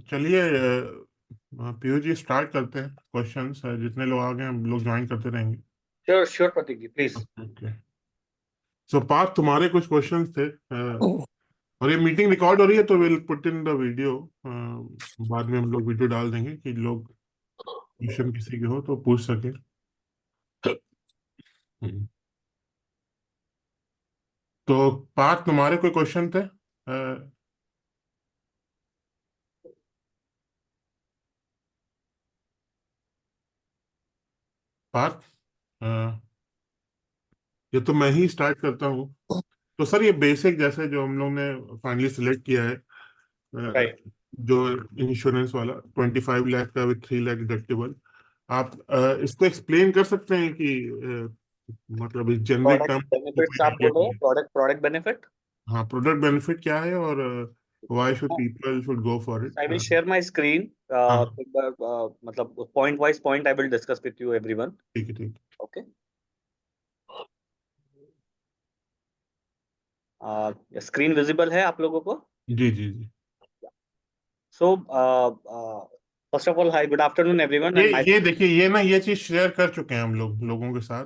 चलिए पीयू जी स्टार्ट करते हैं। क्वेश्चंस जितने लोग आ गए हम लोग ज्वाइन करते रहेंगे। Sure sure Prateek ji please. Okay. So Parth, तुम्हारे कुछ क्वेश्चंस थे और ये मीटिंग रिकॉर्ड हो रही है तो will put in the video. बाद में हम लोग वीडियो डाल देंगे कि लोग क्वेश्चन किसी के हो तो पूछ सके। हम्म। तो पार्थ, तुम्हारे कोई क्वेश्चन थे? पार्थ, अ, ये तो मैं ही स्टार्ट करता हूँ। तो सर, ये बेसिक जैसे जो हम लोग ने फाइनली सिलेक्ट किया है, राइट। जो इंश्योरेंस वाला 25 लाख का विद 3 लाख डिडक्टिबल, आप इसको एक्सप्लेन कर सकते हैं कि मतलब इस जेनरिक प्रोडक्ट टर्म को बेनिफिट्स कोई आप बोल रहे आइडिया हो, है? Product benefit. हाँ, प्रोडक्ट बेनिफिट क्या है और why should people should go for it? I will share my screen. हाँ, एक बार मतलब point wise point I will discuss with you everyone. ठीक है, ठीक ओके। स्क्रीन विजिबल है आप लोगों को? है। जी जी जी। So first of all hi, good afternoon everyone ये एंड माय। ये देखिए, ये ना ये चीज शेयर कर चुके हैं हम लोग लोगों के साथ।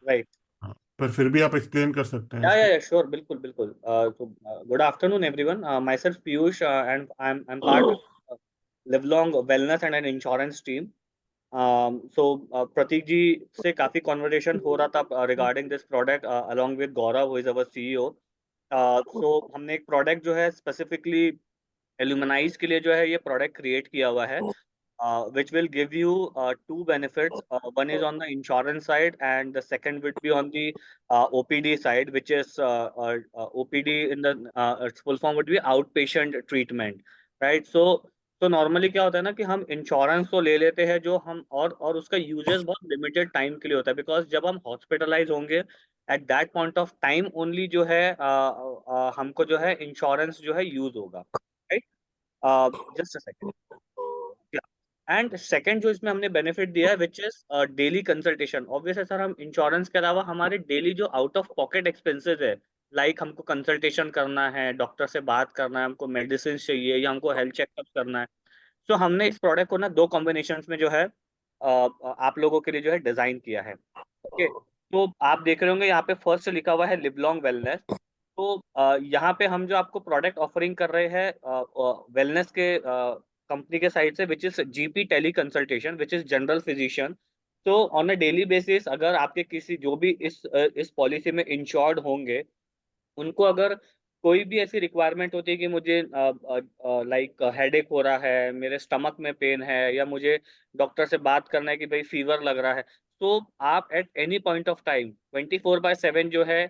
राइट। हाँ, पर फिर भी आप एक्सप्लेन कर सकते हैं इसको। या श्योर, बिल्कुल बिल्कुल। तो good afternoon everyone, myself Piyush and I am part of Live long Wellness and an insurance team. So Prateek ji से काफी कॉन्वर्सेशन हो रहा था regarding this product along with Gaurav who is our CEO. So हमने एक प्रोडक्ट जो है स्पेसिफिकली एल्यूमनाइज के लिए जो है ये प्रोडक्ट क्रिएट किया हुआ है, which will give you two benefits. One is on the insurance side, and the second would be on the OPD side, which is OPD in the its full form would be outpatient treatment, right? So normally क्या होता है ना कि हम insurance तो ले लेते हैं जो हम, और उसका यूजेस बहुत लिमिटेड टाइम के लिए होता है, बिकॉज जब हम हॉस्पिटलाइज होंगे at that point of time only जो है हमको जो है इंश्योरेंस जो है यूज होगा, right? Just a second. And second जो इसमें हमने बेनिफिट दिया है which is daily consultation. Obvious है सर, हम इंश्योरेंस के अलावा हमारे डेली जो आउट ऑफ पॉकेट एक्सपेंसेस है, लाइक हमको कंसल्टेशन करना है, डॉक्टर से बात करना है, हमको मेडिसिन चाहिए या हमको हेल्थ चेकअप करना है, तो हमने इस प्रोडक्ट को ना दो कॉम्बिनेशन में जो है आप लोगों के लिए जो है डिजाइन किया है। ओके। तो आप देख रहे होंगे यहाँ पे फर्स्ट लिखा हुआ है लिव लॉन्ग वेलनेस। तो यहाँ पे हम जो आपको प्रोडक्ट ऑफरिंग कर रहे हैं वेलनेस के कंपनी के साइड से, which is GP tele consultation, which is general physician. तो ऑन अ डेली बेसिस अगर आपके किसी जो भी इस पॉलिसी में इंश्योर्ड होंगे, उनको अगर कोई भी ऐसी रिक्वायरमेंट होती है कि मुझे लाइक हेडेक हो रहा है, मेरे स्टमक में पेन है, या मुझे डॉक्टर से बात करना है कि भाई फीवर लग रहा है, तो आप at any point of time 24/7 जो है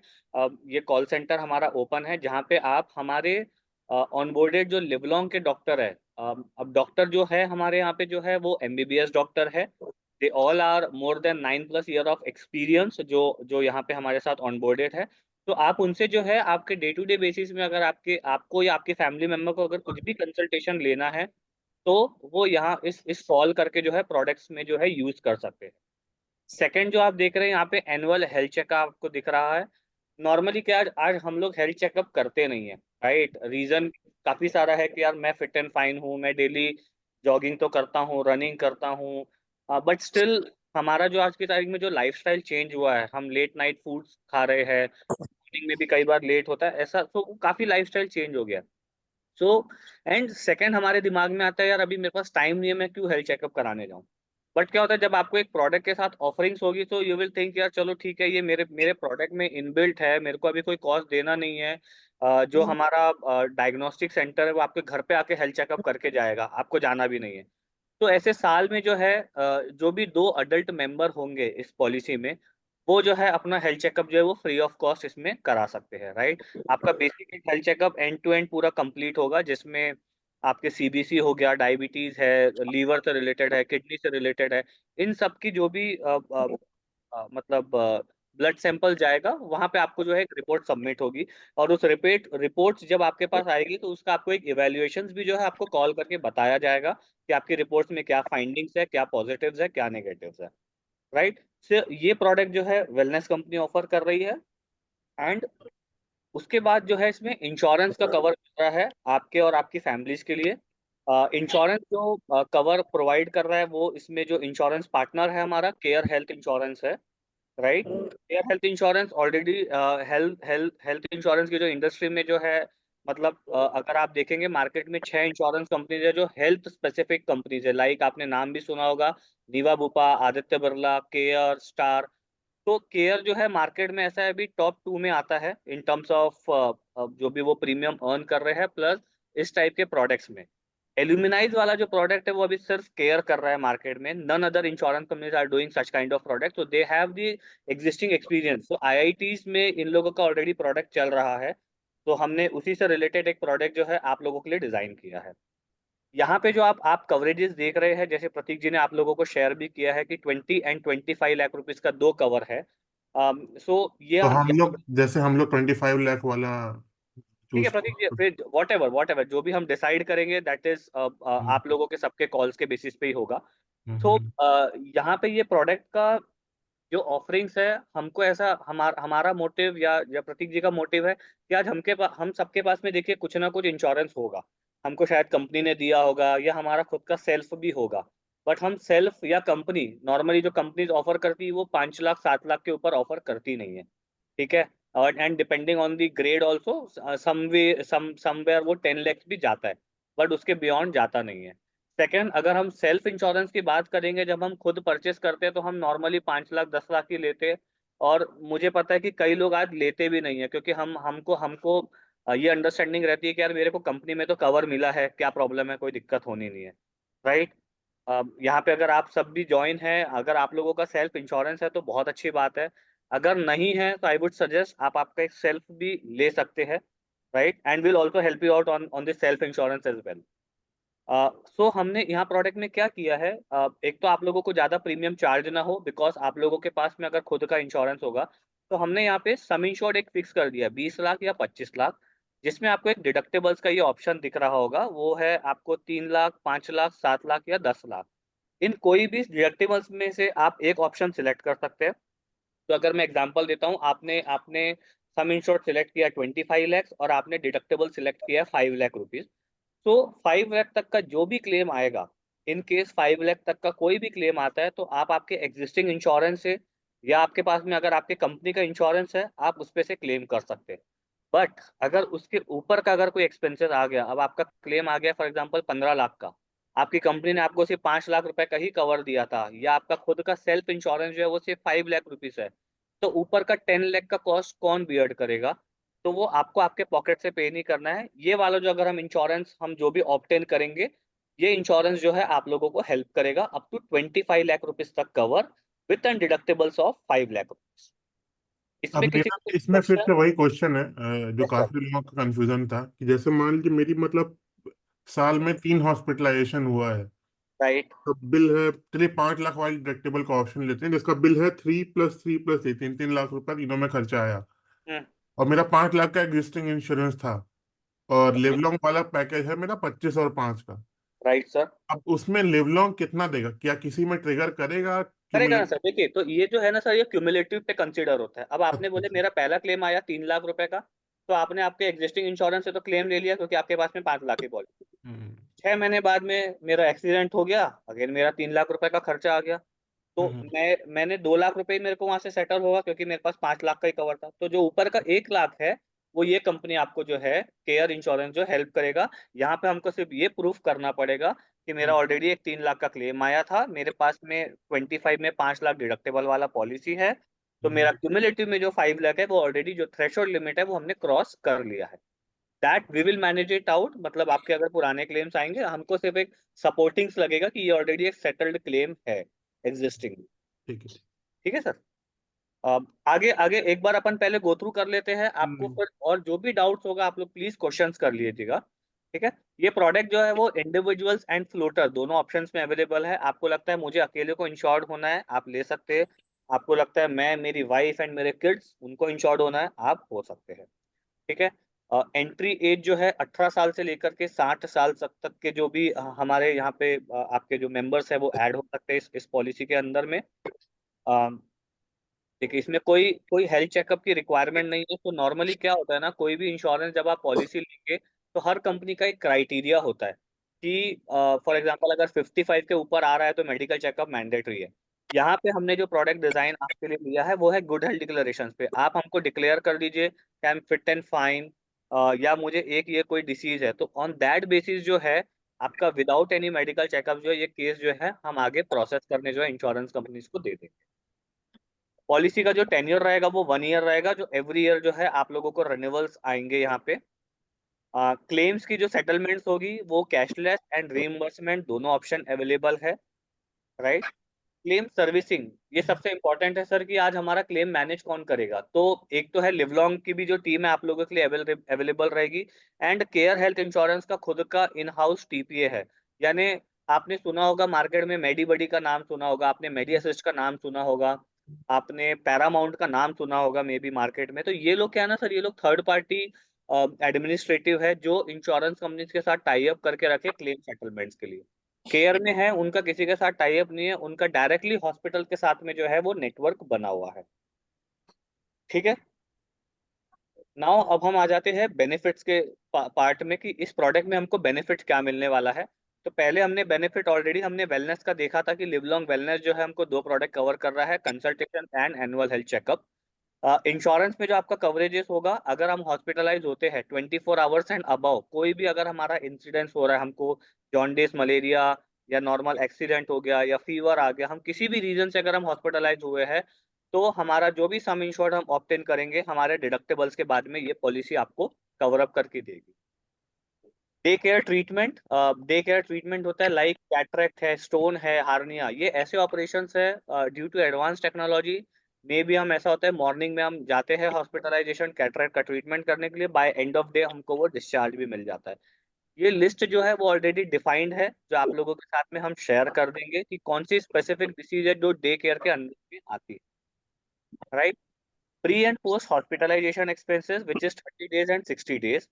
ये कॉल सेंटर हमारा ओपन है, जहाँ पे आप हमारे ऑनबोर्डेड जो लिवलॉन्ग के डॉक्टर है, अब डॉक्टर जो है हमारे यहाँ पे जो है वो एमबीबीएस डॉक्टर है। They all are more than 9+ year of experience जो जो यहाँ पे हमारे साथ ऑनबोर्डेड है। तो आप उनसे जो है आपके डे टू डे बेसिस में अगर आपको या आपके फैमिली मेंबर को अगर कुछ भी कंसल्टेशन लेना है, तो वो यहाँ इस सॉल्व करके जो है प्रोडक्ट्स में जो है यूज कर सकते हैं। सेकंड जो आप देख रहे हैं यहाँ पे एनुअल हेल्थ चेकअप आपको दिख रहा है। नॉर्मली क्या है, आज हम लोग हेल्थ चेकअप करते नहीं है, राइट? रीजन काफी सारा है कि यार मैं फिट एंड फाइन हूँ, मैं डेली जॉगिंग तो करता हूँ, रनिंग करता हूँ, बट स्टिल हमारा जो आज की तारीख में जो लाइफस्टाइल चेंज हुआ है, हम लेट नाइट फूड्स खा रहे हैं, मॉर्निंग में भी कई बार लेट होता है ऐसा, तो काफी लाइफस्टाइल चेंज हो गया। सो एंड सेकंड हमारे दिमाग में आता है यार अभी मेरे पास टाइम नहीं है, मैं क्यों हेल्थ चेकअप कराने जाऊं। बट क्या होता है, जब आपको एक प्रोडक्ट के साथ ऑफरिंग्स होगी तो यू विल थिंक यार चलो ठीक है, ये मेरे मेरे प्रोडक्ट में इनबिल्ट है, मेरे को अभी कोई कॉस्ट देना नहीं है। जो हमारा डायग्नोस्टिक सेंटर है वो आपके घर पे आके हेल्थ चेकअप करके जाएगा, आपको जाना भी नहीं है। तो ऐसे साल में जो है जो भी दो अडल्ट मेंबर होंगे इस पॉलिसी में, वो जो है अपना हेल्थ चेकअप जो है वो फ्री ऑफ कॉस्ट इसमें करा सकते हैं, राइट? आपका basic health checkup end to end पूरा कंप्लीट होगा, जिसमें आपके सीबीसी हो गया, डायबिटीज है, लीवर से रिलेटेड है, किडनी से रिलेटेड है, इन सब की जो भी मतलब ब्लड सैंपल जाएगा वहां पे, आपको जो है एक रिपोर्ट सबमिट होगी। और उस रिपोर्ट्स जब आपके पास आएगी तो उसका आपको एक इवेल्युएशंस भी जो है आपको कॉल करके बताया जाएगा कि आपकी रिपोर्ट्स में क्या फाइंडिंग्स है, क्या पॉजिटिव्स है, क्या नेगेटिव्स है, राइट? से ये प्रोडक्ट जो है वेलनेस कंपनी ऑफर कर रही है। एंड उसके बाद जो है इसमें इंश्योरेंस का कवर कर रहा है आपके और आपकी फैमिलीज के लिए। इंश्योरेंस जो कवर प्रोवाइड कर रहा है, वो इसमें जो इंश्योरेंस पार्टनर है हमारा केयर हेल्थ इंश्योरेंस है, right. Care health insurance already health health health insurance की जो इंडस्ट्री में जो है, मतलब अगर आप देखेंगे मार्केट में 6 इंश्योरेंस कंपनीज है जो हेल्थ स्पेसिफिक कंपनीज है, लाइक आपने नाम भी सुना होगा, Niva Bupa, Aditya Birla, Care, Star. तो केयर जो है मार्केट में ऐसा है अभी टॉप 2 में आता है इन टर्म्स ऑफ जो भी वो प्रीमियम अर्न कर रहे हैं, प्लस इस टाइप के प्रोडक्ट्स में। एल्यूमिनाइज वाला जो प्रोडक्ट है वो अभी सिर्फ केयर कर रहा है मार्केट में, none other insurance companies are doing such kind of product, so they have the existing experience. तो आईआईटीज में इन लोगों का ऑलरेडी प्रोडक्ट चल रहा है, तो हमने उसी से रिलेटेड एक प्रोडक्ट जो है आप लोगों के लिए डिजाइन किया है। यहाँ पे जो आप कवरेजेस देख रहे हैं, जैसे प्रतीक जी ने आप लोगों को शेयर भी किया है कि 20 एंड 25 लाख रुपीज का 2 कवर है। सो ये तो हम लोग 25 लाख वाला ठीक है चूज। प्रतीक जी, फिर वॉट एवर जो भी हम डिसाइड करेंगे दैट इज आप लोगों के सबके कॉल्स के बेसिस पे ही होगा। तो हम्म। यहाँ पे ये प्रोडक्ट का जो ऑफरिंग्स है, हमको ऐसा हमारा मोटिव या प्रतीक जी का मोटिव है कि आज हम सबके पास में देखिए कुछ ना कुछ इंश्योरेंस होगा। हमको शायद कंपनी ने दिया होगा या हमारा खुद का सेल्फ भी होगा। बट हम सेल्फ या कंपनी, नॉर्मली जो कंपनीज ऑफर करती है वो 5 लाख 7 लाख के ऊपर ऑफर करती नहीं है, ठीक है। और and depending on the grade also, somewhere वो 10 lakhs भी जाता है, बट उसके बियॉन्ड जाता नहीं है। सेकेंड, अगर हम सेल्फ इंश्योरेंस की बात करेंगे, जब हम खुद परचेस करते हैं तो हम नॉर्मली 5 लाख 10 लाख ही लेते हैं। और मुझे पता है कि कई लोग आज लेते भी नहीं है, क्योंकि हम हमको हमको ये अंडरस्टैंडिंग रहती है कि यार मेरे को कंपनी में तो कवर मिला है, क्या प्रॉब्लम है, कोई दिक्कत होनी नहीं है, राइट। यहाँ पे अगर आप सब भी ज्वाइन हैं, अगर आप लोगों का सेल्फ इंश्योरेंस है तो बहुत अच्छी बात है। अगर नहीं है तो आई वुड सजेस्ट आप आपका एक सेल्फ भी ले सकते हैं, right, and will also help you out on on this self insurance as well. So हमने यहाँ प्रोडक्ट में क्या किया है, एक तो आप लोगों को ज्यादा प्रीमियम चार्ज ना हो, बिकॉज आप लोगों के पास में अगर खुद का इंश्योरेंस होगा, तो हमने यहाँ पे सम इंश्योर्ड एक फिक्स कर दिया 20 लाख या 25 लाख, जिसमें आपको एक डिडक्टेबल्स का ये ऑप्शन दिख रहा होगा, वो है आपको 3 लाख, 5 लाख, 7 लाख या 10 लाख। इन कोई भी डिडक्टेबल्स में से आप एक ऑप्शन सिलेक्ट कर सकते हैं। तो अगर मैं एग्जांपल देता हूँ, आपने आपने सम इंश्योर्ड सिलेक्ट किया 25 लैक्स और आपने डिडक्टेबल सिलेक्ट किया 5 लाख रुपीज। तो 5 लाख तक का जो भी क्लेम आएगा, इन केस 5 लाख तक का कोई भी क्लेम आता है, तो आप आपके एग्जिस्टिंग इंश्योरेंस से या आपके पास में अगर आपके कंपनी का इंश्योरेंस है, आप उस पे से क्लेम कर सकते हैं। बट अगर उसके ऊपर का अगर कोई एक्सपेंसेस आ गया, अब आपका क्लेम आ गया फॉर एग्जांपल 15 लाख का, आपकी कंपनी ने आपको सिर्फ 5 लाख रुपए का ही कवर दिया था, या आपका खुद का सेल्फ इंश्योरेंस जो है वो सिर्फ 5 लाख रुपीज है, तो ऊपर का 10 लाख का कॉस्ट कौन बियर्ड करेगा? तो वो आपको आपके पॉकेट से पे नहीं करना है। ये वाला जो अगर हम इंश्योरेंस हम जो भी ऑप्टेन करेंगे, ये इंश्योरेंस जो है आप लोगों को हेल्प करेगा अप टू 25 लाख रुपीज तक cover with an deductibles of 5 lakh rupees. अब इसमें किसी मेरा को कोई इसमें फिर क्वेश्चन? से वही क्वेश्चन है, जो यस सर। काफी लोगों का कंफ्यूजन था कि जैसे मान लीजिए मेरी मतलब साल में 3 हॉस्पिटलाइजेशन हुआ है, राइट। तो बिल है, चलिए 5 लाख वाली डिडक्टेबल का ऑप्शन लेते हैं, जिसका बिल है 3+3+3, 3 3 लाख रुपए तीनों में खर्चा आया, हम्म। और मेरा 5 लाख का एग्जिस्टिंग इंश्योरेंस था, और लिवलॉन्ग वाला पैकेज है मेरा 25 और 5 का। Right sir. अब उसमें लिवलॉन्ग कितना देगा, क्या किसी में ट्रिगर करेगा करेगा ना क्यूमुलेट? सर, देखिए तो ये जो है ना सर, ये क्यूमुलेटिव पे कंसीडर होता है। अब आपने अच्छा बोले अच्छा। मेरा पहला क्लेम आया 3 लाख रुपए का, तो आपने आपके एग्जिस्टिंग इंश्योरेंस से तो क्लेम ले लिया, क्योंकि आपके पास में 5 लाख की पॉलिसी। हम्म 6 महीने बाद में मेरा एक्सीडेंट हो गया, अगेन मेरा 3 लाख रुपए का खर्चा आ गया। तो हम्म मैंने 2 लाख रुपए ही मेरे को वहां से सेटल होगा, क्योंकि मेरे पास 5 लाख का ही कवर था। तो जो ऊपर का 1 लाख है, वो ये कंपनी आपको जो है केयर इंश्योरेंस जो हेल्प करेगा। यहाँ पे हमको सिर्फ ये प्रूफ करना पड़ेगा कि मेरा हम्म ऑलरेडी एक 3 लाख का क्लेम आया था, मेरे पास में 25 में 5 लाख डिडक्टेबल वाला पॉलिसी है, तो मेरा हम्म। क्यूमुलेटिव में जो 5 लाख है वो ऑलरेडी जो थ्रेशोल्ड लिमिट है वो हमने क्रॉस कर लिया है। That we will manage it out, मतलब आपके अगर पुराने क्लेम्स आएंगे, हमको सिर्फ एक सपोर्टिंग्स लगेगा कि ये ऑलरेडी एक सेटल्ड क्लेम है एग्जिस्टिंग। ठीक है। ठीक है सर। आगे आगे एक बार अपन पहले गो थ्रू कर लेते हैं आपको, हम्म। फिर और जो भी डाउट्स होगा आप लोग प्लीज क्वेश्चंस कर लीजिएगा। ठीक है। ये प्रोडक्ट जो है वो इंडिविजुअल्स एंड फ्लोटर दोनों ऑप्शंस में अवेलेबल है। आपको लगता है मुझे अकेले को इंश्योर्ड होना है, आप ले सकते हैं। आपको लगता है मैं, मेरी वाइफ एंड मेरे किड्स उनको इंश्योर्ड होना है, आप हो सकते हैं। ठीक है। एंट्री एज जो है 18 साल से लेकर के 60 साल तक के जो भी हमारे यहाँ पे आपके जो मेंबर्स है वो ऐड हो सकते हैं इस पॉलिसी के अंदर में। देखिए इसमें कोई कोई हेल्थ चेकअप की रिक्वायरमेंट नहीं है। तो नॉर्मली क्या होता है ना, कोई भी इंश्योरेंस जब आप पॉलिसी लेंगे, तो हर कंपनी का एक क्राइटेरिया होता है। कि फॉर एग्जांपल अगर 55 के ऊपर आ रहा है तो मेडिकल चेकअप मैंडेटरी है। यहाँ पे हमने जो प्रोडक्ट डिजाइन आपके लिए लिया है वो है गुड हेल्थ डिक्लेरेशन पे। आप हमको डिक्लेयर कर दीजिए कि I am fit and fine, या मुझे एक ये कोई डिसीज है, तो ऑन दैट बेसिस जो है आपका विदाउट एनी मेडिकल चेकअप जो है ये केस जो है हम आगे प्रोसेस करने जो है इंश्योरेंस कंपनीज को दे देंगे। पॉलिसी का जो टेन्योर रहेगा वो 1 ईयर रहेगा, जो एवरी ईयर जो है आप लोगों को रिन्यूअल्स आएंगे यहाँ पे। क्लेम्स की जो सेटलमेंट्स होगी वो कैशलेस एंड रीइंबर्समेंट दोनों ऑप्शन अवेलेबल है, राइट। क्लेम सर्विसिंग ये सबसे इंपॉर्टेंट है सर, कि आज हमारा क्लेम मैनेज कौन करेगा। तो एक तो है लिवलॉन्ग की भी जो टीम है आप लोगों के लिए अवेलेबल रहेगी, एंड केयर हेल्थ इंश्योरेंस का खुद का इन हाउस टीपीए है। यानी आपने सुना होगा मार्केट में मेडी बडी का नाम सुना होगा, आपने मेडी असिस्ट का नाम सुना होगा, आपने पैरामाउंट का नाम सुना होगा मे बी मार्केट में। तो ये लोग क्या है ना सर, ये लोग थर्ड पार्टी एडमिनिस्ट्रेटिव है जो इंश्योरेंस कंपनीज के साथ टाई अप करके रखे क्लेम सेटलमेंट्स के लिए। केयर में है, उनका किसी के साथ टाई अप नहीं है, उनका डायरेक्टली हॉस्पिटल के साथ में जो है वो नेटवर्क बना हुआ है। ठीक है। नाउ अब हम आ जाते हैं बेनिफिट्स के पार्ट में, कि इस प्रोडक्ट में हमको बेनिफिट क्या मिलने वाला है। तो पहले हमने बेनिफिट ऑलरेडी हमने वेलनेस का देखा था कि लिव लॉन्ग वेलनेस जो है हमको 2 प्रोडक्ट कवर कर रहा है, consultation and annual health checkup. Insurance में जो आपका कवरेजेस होगा, अगर हम हॉस्पिटलाइज होते हैं 24 आवर्स एंड अबव, कोई भी अगर हमारा इंसिडेंस हो रहा है, हमको जॉन्डिस, मलेरिया या नॉर्मल एक्सीडेंट हो गया या फीवर आ गया, हम किसी भी रीजन से अगर हम हॉस्पिटलाइज हुए हैं, तो हमारा जो भी सम इंश्योर्ड हम ऑप्टेन करेंगे हमारे डिडक्टेबल्स के बाद में, ये पॉलिसी आपको कवर अप करके देगी। डे केयर ट्रीटमेंट होता है, लाइक कैटरेक्ट है, स्टोन है, हार्निया, ये ऐसे ऑपरेशंस है ड्यू टू एडवांस टेक्नोलॉजी। मे भी हम ऐसा होता है मॉर्निंग में हम जाते हैं हॉस्पिटलाइजेशन कैटरेक्ट का ट्रीटमेंट करने के लिए, बाय एंड ऑफ डे हमको वो डिस्चार्ज भी मिल जाता है। ये लिस्ट जो है वो ऑलरेडी डिफाइंड है, जो आप लोगों के साथ में हम शेयर कर देंगे कि कौन सी स्पेसिफिक डिसीज है जो डे केयर के अंदर में आती है, right. Pre and post hospitalisation expenses which is 30 days and 60 days।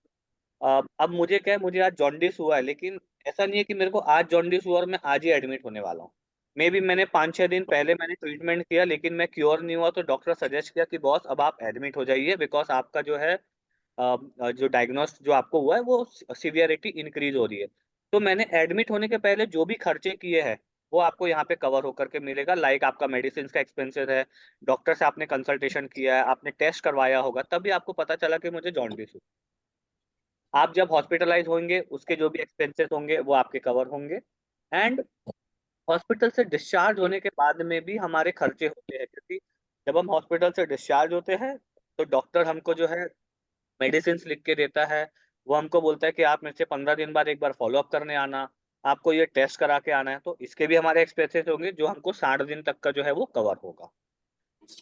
अब मुझे क्या है, मुझे आज जॉन्डिस हुआ है, लेकिन ऐसा नहीं है कि मेरे को आज जॉन्डिस हुआ और मैं आज ही एडमिट होने वाला हूँ। मे बी मैंने 5-6 दिन पहले मैंने ट्रीटमेंट किया लेकिन मैं क्योर नहीं हुआ, तो डॉक्टर सजेस्ट किया कि बॉस अब आप एडमिट हो जाइए, बिकॉज आपका जो है जो डायग्नोस्ट जो आपको हुआ है वो सीवियरिटी इंक्रीज हो रही है। तो मैंने एडमिट होने के पहले जो भी खर्चे किए हैं वो आपको यहाँ पे कवर होकर के मिलेगा, लाइक आपका मेडिसिन का एक्सपेंसेस है, डॉक्टर से आपने कंसल्टेशन किया है, आपने टेस्ट करवाया होगा, तभी आपको पता चला कि मुझे जॉन्डिस हुआ। आप जब हॉस्पिटलाइज होंगे उसके जो भी एक्सपेंसेस होंगे वो आपके कवर होंगे। एंड हॉस्पिटल से डिस्चार्ज होने के बाद में भी हमारे खर्चे होते हैं, क्योंकि जब हम हॉस्पिटल से डिस्चार्ज होते हैं तो डॉक्टर हमको जो है मेडिसिन लिख के देता है। वो हमको बोलता है कि आप मेरे से 15 दिन बाद एक बार फॉलो अप करने आना, आपको ये टेस्ट करा के आना है, तो इसके भी हमारे एक्सपेंसेस होंगे जो हमको 60 दिन तक का जो है वो कवर होगा।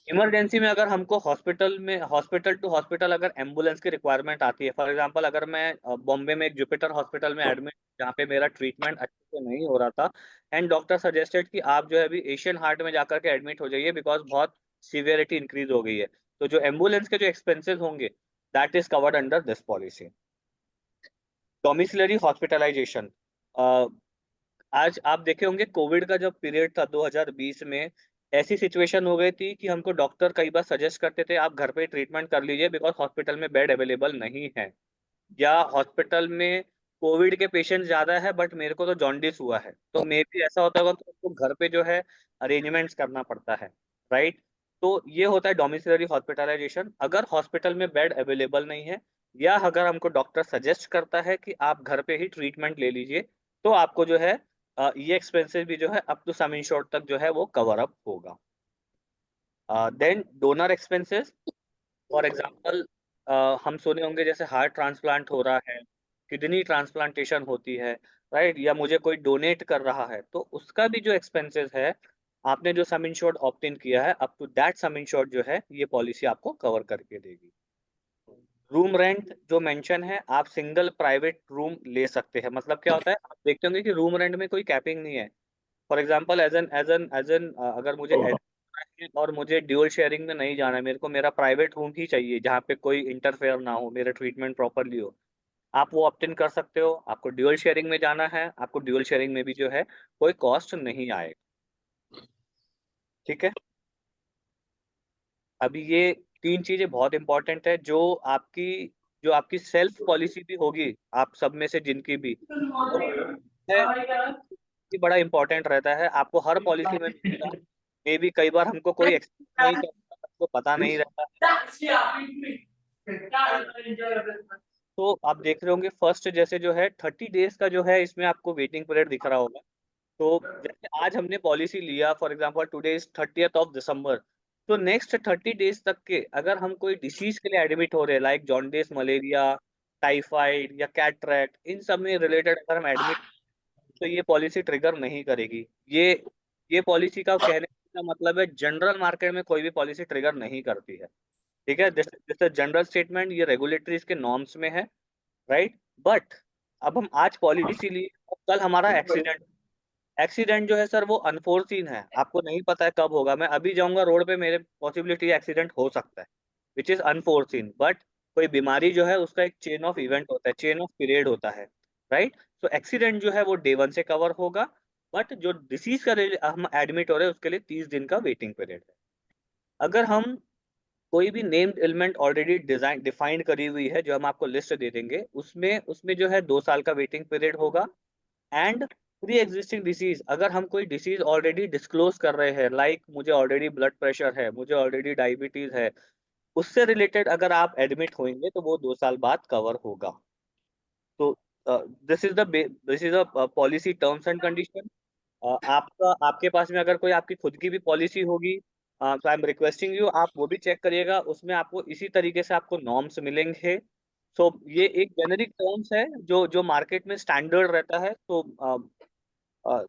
इमरजेंसी में अगर हमको हॉस्पिटल टू हॉस्पिटल अगर एम्बुलेंस की रिक्वायरमेंट आती है, फॉर एग्जांपल अगर मैं बॉम्बे में एक जुपिटर हॉस्पिटल में एडमिट, जहाँ पे मेरा ट्रीटमेंट अच्छे से नहीं हो रहा था, एंड डॉक्टर सजेस्टेड कि आप जो है अभी एशियन हार्ट में जाकर के एडमिट हो जाइए बिकॉज बहुत सीवियरिटी इंक्रीज हो गई है, तो जो एम्बुलेंस के जो एक्सपेंसेस होंगे that is covered under this policy. Domiciliary hospitalization, आज आप देखे होंगे कोविड का जब पीरियड था 2020 में, ऐसी सिचुएशन हो गई थी कि हमको डॉक्टर कई बार सजेस्ट करते थे आप घर पे ट्रीटमेंट कर लीजिए बिकॉज हॉस्पिटल में बेड अवेलेबल नहीं है, या हॉस्पिटल में कोविड के पेशेंट ज्यादा है बट मेरे को तो जॉन्डिस हुआ है, तो मे भी ऐसा होता होगा कि उसको घर पे जो है अरेंजमेंट्स करना पड़ता है, राइट। तो ये होता है डोमिसिलरी हॉस्पिटलाइजेशन, अगर हॉस्पिटल में बेड अवेलेबल नहीं है या अगर हमको डॉक्टर सजेस्ट करता है कि आप घर पे ही ट्रीटमेंट ले लीजिए, तो आपको जो है ये एक्सपेंसेस भी जो है अप टू सम इंश्योर्ड तक जो है वो कवर अप होगा। Then donor expenses, for example हम सुने होंगे जैसे हार्ट ट्रांसप्लांट हो रहा है, किडनी ट्रांसप्लांटेशन होती है, राइट, या मुझे कोई डोनेट कर रहा है, तो उसका भी जो एक्सपेंसेस है, आपने जो सम इंश्योर्ड ऑप्ट इन किया है up to that sum insured जो है ये पॉलिसी आपको कवर करके देगी। रूम रेंट जो मेंशन है, आप सिंगल प्राइवेट रूम ले सकते हैं, मतलब क्या होता है आप देखते होंगे कि रूम रेंट में कोई कैपिंग नहीं है। फॉर एग्जाम्पल एज एन अगर मुझे और मुझे ड्यूल शेयरिंग में नहीं जाना है, मेरे को मेरा प्राइवेट रूम ही चाहिए जहाँ पे कोई इंटरफेयर ना हो, मेरा ट्रीटमेंट प्रॉपरली हो, आप वो ऑप्ट इन कर सकते हो। आपको ड्यूल शेयरिंग में जाना है, आपको ड्यूल शेयरिंग में भी जो है कोई कॉस्ट नहीं आएगा। ठीक है। अभी ये 3 चीजें बहुत इंपॉर्टेंट है, जो आपकी सेल्फ पॉलिसी भी होगी आप सब में से जिनकी भी, ये बड़ा इंपॉर्टेंट रहता है, आपको हर पॉलिसी में मिलेगा। मे बी कई बार हमको कोई एक्सप्लेन नहीं करता, हमको पता नहीं रहता है। तो आप देख रहे होंगे फर्स्ट जैसे जो है 30 डेज का जो है इसमें आपको वेटिंग पीरियड दिख रहा होगा। तो जैसे आज हमने पॉलिसी लिया, for example today is 30th of December, तो नेक्स्ट 30 डेज तक के अगर हम कोई डिसीज के लिए एडमिट हो रहे हैं, लाइक जॉन्डिस, मलेरिया, टाइफाइड या कैटरेक्ट, इन सब में रिलेटेड अगर हम एडमिट, तो ये पॉलिसी ट्रिगर नहीं करेगी। ये पॉलिसी का कहने का मतलब है जनरल मार्केट में कोई भी पॉलिसी ट्रिगर नहीं करती है। ठीक है, दिस जनरल स्टेटमेंट, ये रेगुलेटरीज के नॉर्म्स में है, राइट। बट अब हम आज पॉलिसी लिए और कल हमारा एक्सीडेंट जो है सर वो अनफोर्सीन है, आपको नहीं पता है कब होगा। मैं अभी जाऊंगा रोड पे, मेरे पॉसिबिलिटी एक्सीडेंट हो सकता है, विच इज अनफोर्सीन। बट कोई बीमारी जो है उसका एक चेन ऑफ इवेंट होता है, चेन ऑफ पीरियड होता है, राइट। तो एक्सीडेंट जो है वो डे 1 से कवर होगा, बट जो डिसीज का हम एडमिट हो रहे हैं उसके लिए 30 दिन का वेटिंग पीरियड है। अगर हम कोई भी named element already design defined करी हुई है, जो हम आपको लिस्ट दे देंगे, उसमें उसमें जो है 2 साल का वेटिंग पीरियड होगा। एंड प्री एग्जिस्टिंग डिसीज, अगर हम कोई डिसीज ऑलरेडी डिस्क्लोज कर रहे हैं, लाइक मुझे ऑलरेडी ब्लड प्रेशर है, मुझे ऑलरेडी डायबिटीज है, उससे रिलेटेड अगर आप एडमिट होंगे तो वो 2 साल बाद कवर होगा। तो this is the policy terms and condition. आपका आपके पास में अगर कोई आपकी खुद की भी पॉलिसी होगी, तो आई एम रिक्वेस्टिंग यू, आप वो भी चेक करिएगा, उसमें आपको इसी तरीके से आपको नॉर्म्स मिलेंगे। सो ये एक जेनेरिक टर्म्स है जो जो मार्केट में स्टैंडर्ड रहता है।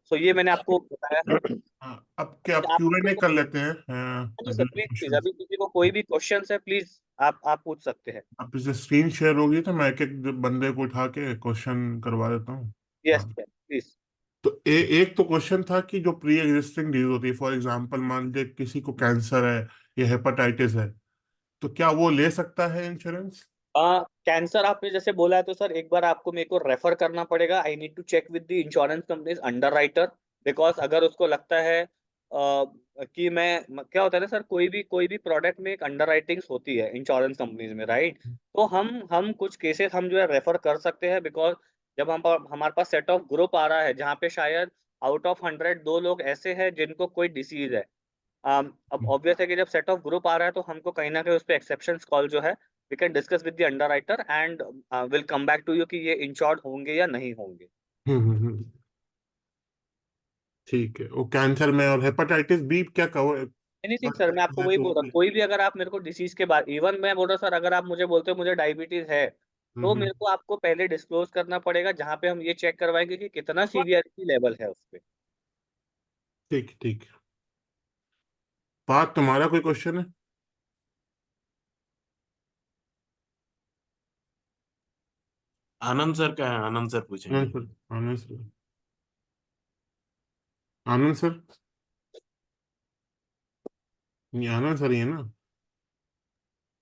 सो ये मैंने आपको बताया है। हाँ, अब क्या आप आप Q&A कर लेते हैं जी सर, जो प्लीज प्लीज, क्वेश्चन। अभी किसी को कोई भी क्वेश्चन है प्लीज आप पूछ सकते हैं। आप इसे स्क्रीन शेयर होगी तो मैं एक एक बंदे को उठा के क्वेश्चन करवा देता हूँ। यस हाँ, सर प्लीज। तो एक तो क्वेश्चन था कि जो प्री एग्जिस्टिंग डिजीज होती है, फॉर एग्जांपल मान लीजिए किसी को कैंसर है या हेपेटाइटिस है, तो क्या वो ले सकता है इंश्योरेंस? कैंसर आपने जैसे बोला है, तो सर एक बार आपको मेरे को रेफर करना पड़ेगा। I need to check with the insurance companies underwriter, because अगर उसको लगता है कि क्या होता है ना सर, कोई भी प्रोडक्ट में एक अंडर राइटिंग्स होती है इंश्योरेंस कंपनीज में, राइट। तो हम कुछ केसेस हम जो है रेफर कर सकते हैं, बिकॉज जब हमारे पास सेट ऑफ ग्रुप आ रहा है जहाँ पे शायद आउट ऑफ 100 2 लोग ऐसे हैं जिनको कोई डिसीज है। अब ऑब्वियस है कि जब सेट ऑफ ग्रुप आ रहा है तो हमको कहीं ना कहीं उस पे एक्सेप्शंस कॉल जो है we can discuss with the underwriter and will come back to you कि ये इंश्योर्ड होंगे या नहीं होंगे। ठीक है, वो कैंसर में और हेपेटाइटिस बी क्या कवर एनीथिंग सर, मैं आपको है वही तो बोल रहा हूँ, कोई भी अगर आप मेरे को डिसीज के बाद, इवन मैं बोल रहा हूँ सर, अगर आप मुझे बोलते हो मुझे डायबिटीज है, तो हम्म, मेरे को आपको पहले डिस्क्लोज करना पड़ेगा, जहाँ पे हम ये चेक करवाएंगे कि कितना सीवियरिटी लेवल है उस पे। ठीक ठीक। बात तुम्हारा कोई क्वेश्चन है? आनंद सर का है, आनंद सर आनंद पूछेंगे। Sir, Anand sir, Anand sir, ये आनंद सर ही है ना?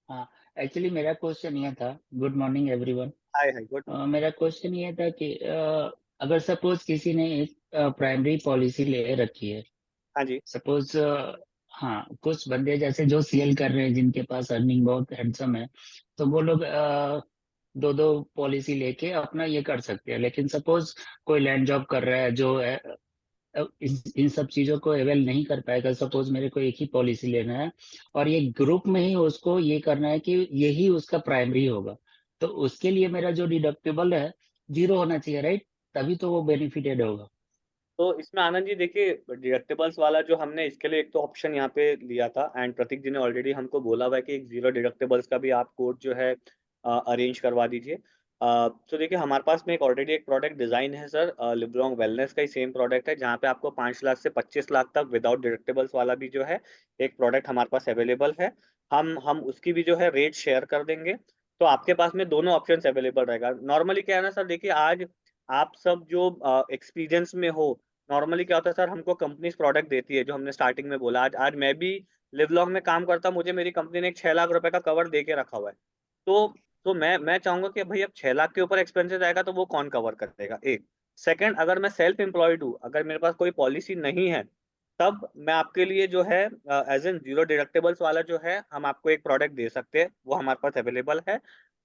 हाँ, एक्चुअली मेरा क्वेश्चन ये था। Good morning everyone. Hi hi good. मेरा क्वेश्चन ये था कि अगर सपोज किसी ने एक प्राइमरी पॉलिसी ले रखी है, हाँ जी। सपोज हाँ, कुछ बंदे जैसे जो सीएल कर रहे हैं जिनके पास अर्निंग बहुत हैंडसम है, तो वो लोग दो दो पॉलिसी लेके अपना ये कर सकते हैं। लेकिन सपोज कोई लैंड जॉब कर रहा है जो इन सब चीजों को अवेल नहीं कर पाएगा। सपोज मेरे को एक ही पॉलिसी लेना है और ये ग्रुप में ही उसको ये करना है कि यही उसका प्राइमरी होगा, तो उसके लिए मेरा जो डिडक्टिबल है 0 होना चाहिए, राइट? तभी तो वो बेनिफिटेड होगा। तो इसमें आनंद जी देखिए, डिडक्टेबल्स वाला जो हमने इसके लिए एक तो ऑप्शन यहाँ पे लिया था, एंड प्रतीक जी ने ऑलरेडी हमको बोला हुआ है कि एक जीरो डिडक्टेबल्स का भी आप कोड जो है अरेंज करवा दीजिए। तो देखिए हमारे पास में एक ऑलरेडी एक प्रोडक्ट डिजाइन है सर, लिवलॉन्ग वेलनेस का ही सेम प्रोडक्ट है, जहाँ पे आपको 5 लाख से 25 लाख तक विदाउट डिडक्टेबल्स वाला भी जो है एक प्रोडक्ट हमारे पास अवेलेबल है। हम उसकी भी जो है रेट शेयर कर देंगे, तो आपके पास में दोनों ऑप्शन अवेलेबल रहेगा। नॉर्मली क्या है ना सर, देखिए आज आप सब जो एक्सपीरियंस में हो, नॉर्मली क्या होता है सर, हमको कंपनीज प्रोडक्ट देती है, जो हमने स्टार्टिंग में बोला। आज आज मैं भी लिवलॉन्ग में काम करता हूँ, मुझे मेरी कंपनी ने एक 6 लाख रुपए का कवर दे के रखा हुआ है। तो मैं चाहूंगा कि भाई अब 6 लाख के ऊपर एक्सपेंसेस आएगा तो वो कौन कवर करेगा, एक। सेकंड, अगर मैं सेल्फ एम्प्लॉयड हूँ, अगर मेरे पास कोई पॉलिसी नहीं है, तब मैं आपके लिए जो है एज एन जीरो डिडक्टेबल्स वाला जो है हम आपको एक प्रोडक्ट दे सकते हैं, वो हमारे पास अवेलेबल है।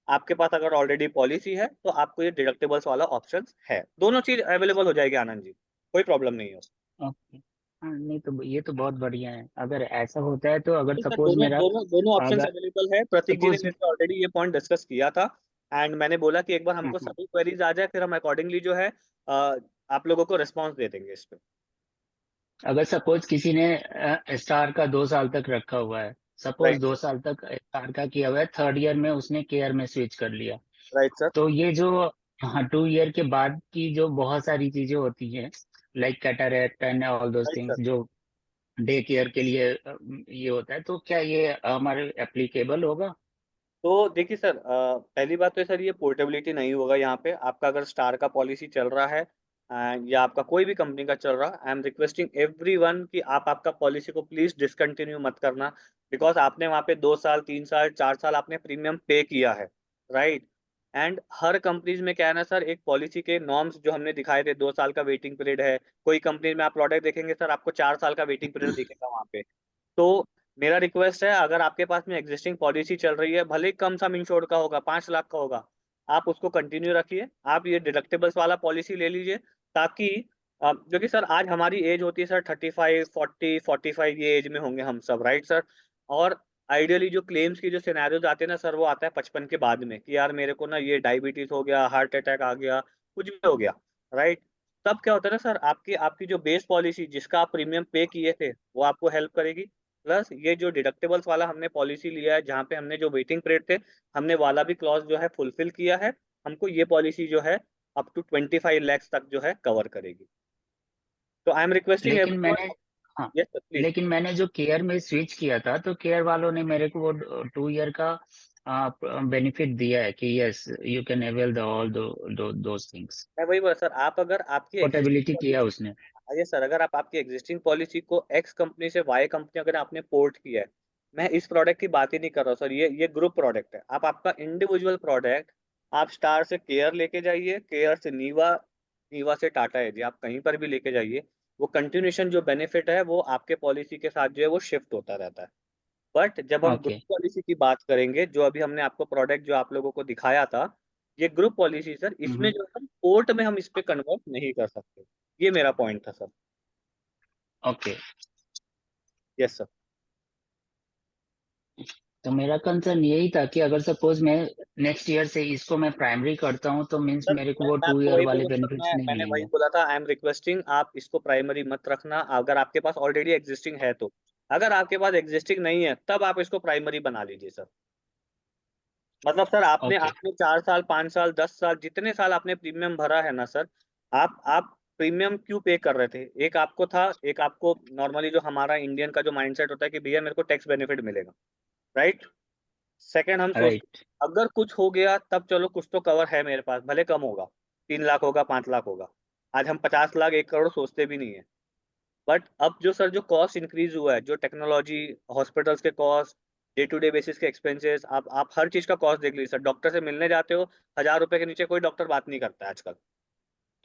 आपके पास अगर ऑलरेडी पॉलिसी है तो आपको ये डिडक्टेबल्स वाला ऑप्शन है। दोनों चीज अवेलेबल हो जाएगी आनंद जी, कोई प्रॉब्लम नहीं है उसमें। ओके। हाँ, नहीं तो ये तो बहुत बढ़िया है। अगर ऐसा होता है तो अगर नहीं सर, सपोज दोनों मेरा, दोनों दोनों ऑप्शंस अगर अवेलेबल है। प्रतीक जी ने सपोज, मेरे से ऑलरेडी ये पॉइंट डिस्कस किया था, एंड मैंने बोला कि एक बार हमको सभी क्वेरीज आ जाए, फिर हम अकॉर्डिंगली जो है आप लोगों को रिस्पॉन्स दे देंगे इस पे। अगर सपोज किसी ने स्टार का 2 साल तक रखा हुआ है, सपोज राइट 2 साल तक स्टार का किया हुआ है, थर्ड ईयर में उसने केयर में स्विच कर लिया, राइट सर। तो ये जो, हाँ, 2 ईयर के बाद की जो बहुत सारी चीजें होती हैं, like cataract and all those right sir. Things, जो डे केयर के लिए ये होता है, तो क्या ये हमारे एप्लीकेबल होगा? तो देखिए सर, पहली बात तो सर ये पोर्टेबिलिटी नहीं होगा यहाँ पे। आपका अगर स्टार का पॉलिसी चल रहा है या आपका कोई भी कंपनी का चल रहा, आई एम रिक्वेस्टिंग एवरीवन कि आप आपका पॉलिसी को प्लीज डिसकंटिन्यू मत करना। बिकॉज आपने वहाँ पे 2 साल 3 साल 4 साल आपने प्रीमियम पे किया है, राइट। एंड हर कंपनीज में क्या है ना सर, एक पॉलिसी के नॉर्म्स जो हमने दिखाए थे, 2 साल का वेटिंग पीरियड है। कोई कंपनी में आप प्रोडक्ट देखेंगे सर, आपको 4 साल का वेटिंग पीरियड दिखेगा वहाँ पे। तो मेरा रिक्वेस्ट है, अगर आपके पास में एग्जिस्टिंग पॉलिसी चल रही है, भले ही कम सम इंश्योर्ड का होगा, 5 लाख का होगा, आप उसको कंटिन्यू रखिए। आप ये डिडक्टेबल्स वाला पॉलिसी ले लीजिए, ताकि क्योंकि सर आज हमारी एज होती है सर 35 40 45, ये एज में होंगे हम सब, राइट सर। और आइडियली जो क्लेम्स की जो सिनेरियोज आते हैं ना सर, वो आता है 55 के बाद में, कि यार मेरे को ना ये डायबिटीज हो गया, हार्ट अटैक आ गया, कुछ भी हो गया, राइट। तब क्या होता है ना सर, आपकी आपकी जो बेस पॉलिसी जिसका आप प्रीमियम पे किए थे, वो आपको हेल्प करेगी। प्लस ये जो डिडक्टेबल्स वाला हमने पॉलिसी लिया है, जहाँ पे हमने जो वेटिंग पीरियड थे, हमने वाला भी क्लॉज जो है फुलफिल किया है। हमको ये पॉलिसी जो है अप टू 25 lakhs तक जो है कवर करेगी। तो आई एम रिक्वेस्टिंग लेकिन मैंने, एवरीवन। हाँ, यस सर प्लीज। लेकिन मैंने जो केयर में स्विच किया था, तो केयर वालों ने मेरे को वो 2 ईयर का बेनिफिट दिया है कि yes, you can avail the all those things. मैं वही बोला सर, आप अगर आपकी एग्जिस्टिंग पोर्टेबिलिटी किया पॉलिसी, उसने। ये सर अगर आप आपकी एग्जिस्टिंग पॉलिसी को एक्स कंपनी से वाई कंपनी अगर आपने पोर्ट किया है, मैं इस प्रोडक्ट की बात ही नहीं कर रहा हूँ सर, ये ग्रुप प्रोडक्ट है। आप आपका इंडिविजुअल प्रोडक्ट आप स्टार से केयर लेके जाइए, केयर से नीवा, नीवा से टाटा है जी, आप कहीं पर भी लेके जाइए, वो कंटिन्यूशन जो बेनिफिट है वो आपके पॉलिसी के साथ जो है वो शिफ्ट होता रहता है। बट जब हम ग्रुप ओके। पॉलिसी की बात करेंगे, जो अभी हमने आपको प्रोडक्ट जो आप लोगों को दिखाया था, ये ग्रुप पॉलिसी सर, इसमें हम्म। जो है कोर्ट में हम इस पे कन्वर्ट नहीं कर सकते। ये मेरा पॉइंट था सर। ओके। Yes sir. तो मेरा कंसर्न यही था कि अगर सपोज मैं नेक्स्ट ईयर से इसको मैं प्राइमरी करता हूँ, तो मीन्स सर मेरे को वो मैं टू आपको ईयर वही वाले बोला सर, बेनिफिट्स नहीं मैंने वही मिलेंगे। बोला था, आई एम रिक्वेस्टिंग आप इसको प्राइमरी मत रखना अगर आपके पास ऑलरेडी एग्जिस्टिंग है तो। अगर आपके पास एग्जिस्टिंग नहीं है, तब आप इसको प्राइमरी बना लीजिए सर। मतलब सर आपने ओके। आपने 4 साल 5 साल 10 साल जितने साल आपने प्रीमियम भरा है ना सर, आप प्रीमियम क्यों पे कर रहे थे? एक आपको था, एक आपको नॉर्मली जो हमारा इंडियन का जो माइंडसेट होता है कि भैया मेरे को टैक्स बेनिफिट मिलेगा, राइट। सेकंड हम सोचते राइट। अगर कुछ हो गया तब चलो कुछ तो कवर है मेरे पास, भले कम होगा, 3 लाख होगा 5 लाख होगा। आज हम 50 लाख 1 करोड़ सोचते भी नहीं है। बट अब जो सर जो कॉस्ट इंक्रीज हुआ है, जो टेक्नोलॉजी, हॉस्पिटल्स के cost, day to day basis के एक्सपेंसेस, आप हर चीज का कॉस्ट देख लीजिए सर। डॉक्टर से मिलने जाते हो, 1,000 रुपए के नीचे कोई डॉक्टर बात नहीं करता है आजकल।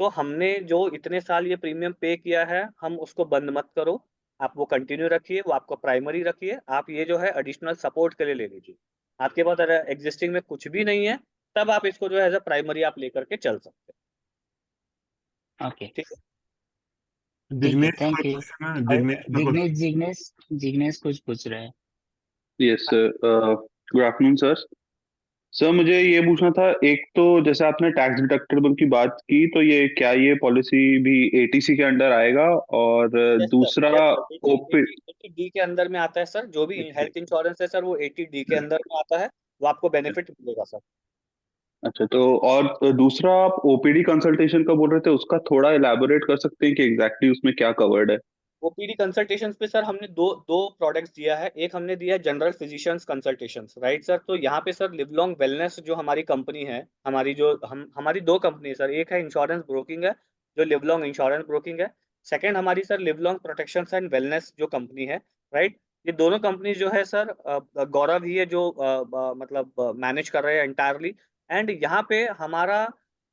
तो हमने जो इतने साल ये प्रीमियम पे किया है, हम उसको बंद मत करो। आप वो कंटिन्यू रखिए, वो आपको प्राइमरी रखिए। आप ये जो है एडिशनल सपोर्ट के लिए ले लीजिए। आपके पास अगर एग्जिस्टिंग में कुछ भी नहीं है, तब आप इसको जो है एज अ प्राइमरी आप लेकर के चल सकते हैं। ओके। ठीक है। ठीक है, जिग्नेश कोई थैंक यू। क्वेश्चन है? और जिग्नेश का जिग्नेश, क्वेश्चन। जिग्नेश कुछ पूछ रहे हैं। Yes sir, good afternoon sir. Sir मुझे ये पूछना था, एक तो जैसे आपने टैक्स डिडक्टेबल की बात की, तो ये क्या ये पॉलिसी भी एटीसी के अंडर आएगा? और यस सर, दूसरा यस सर, ओपी। 80 डी के अंदर में आता है सर। जो भी हेल्थ इंश्योरेंस है सर, वो 80 डी के अंदर में आता है। वो आपको बेनिफिट मिलेगा सर। अच्छा, तो और दूसरा आप ओपीडी कंसल्टेशन का बोल रहे थे, उसका थोड़ा इलाबोरेट कर सकते हैं कि एग्जैक्टली उसमें क्या कवर्ड है? ओपीडी कंसल्टेशंस पे सर हमने दो दो प्रोडक्ट्स दिया है। एक हमने दिया है general physicians consultations, right sir. तो यहाँ पे सर लिव लॉन्ग वेलनेस जो हमारी कंपनी है, हमारी जो हम हमारी दो कंपनी है सर। एक है इंश्योरेंस ब्रोकिंग है, जो लिव लॉन्ग इंश्योरेंस ब्रोकिंग है। सेकंड हमारी sir live long protection and wellness जो कंपनी है, राइट। ये दोनों कंपनी जो है सर, गौरव ही है जो मतलब मैनेज कर रहे हैं एंटायरली। एंड यहाँ पे हमारा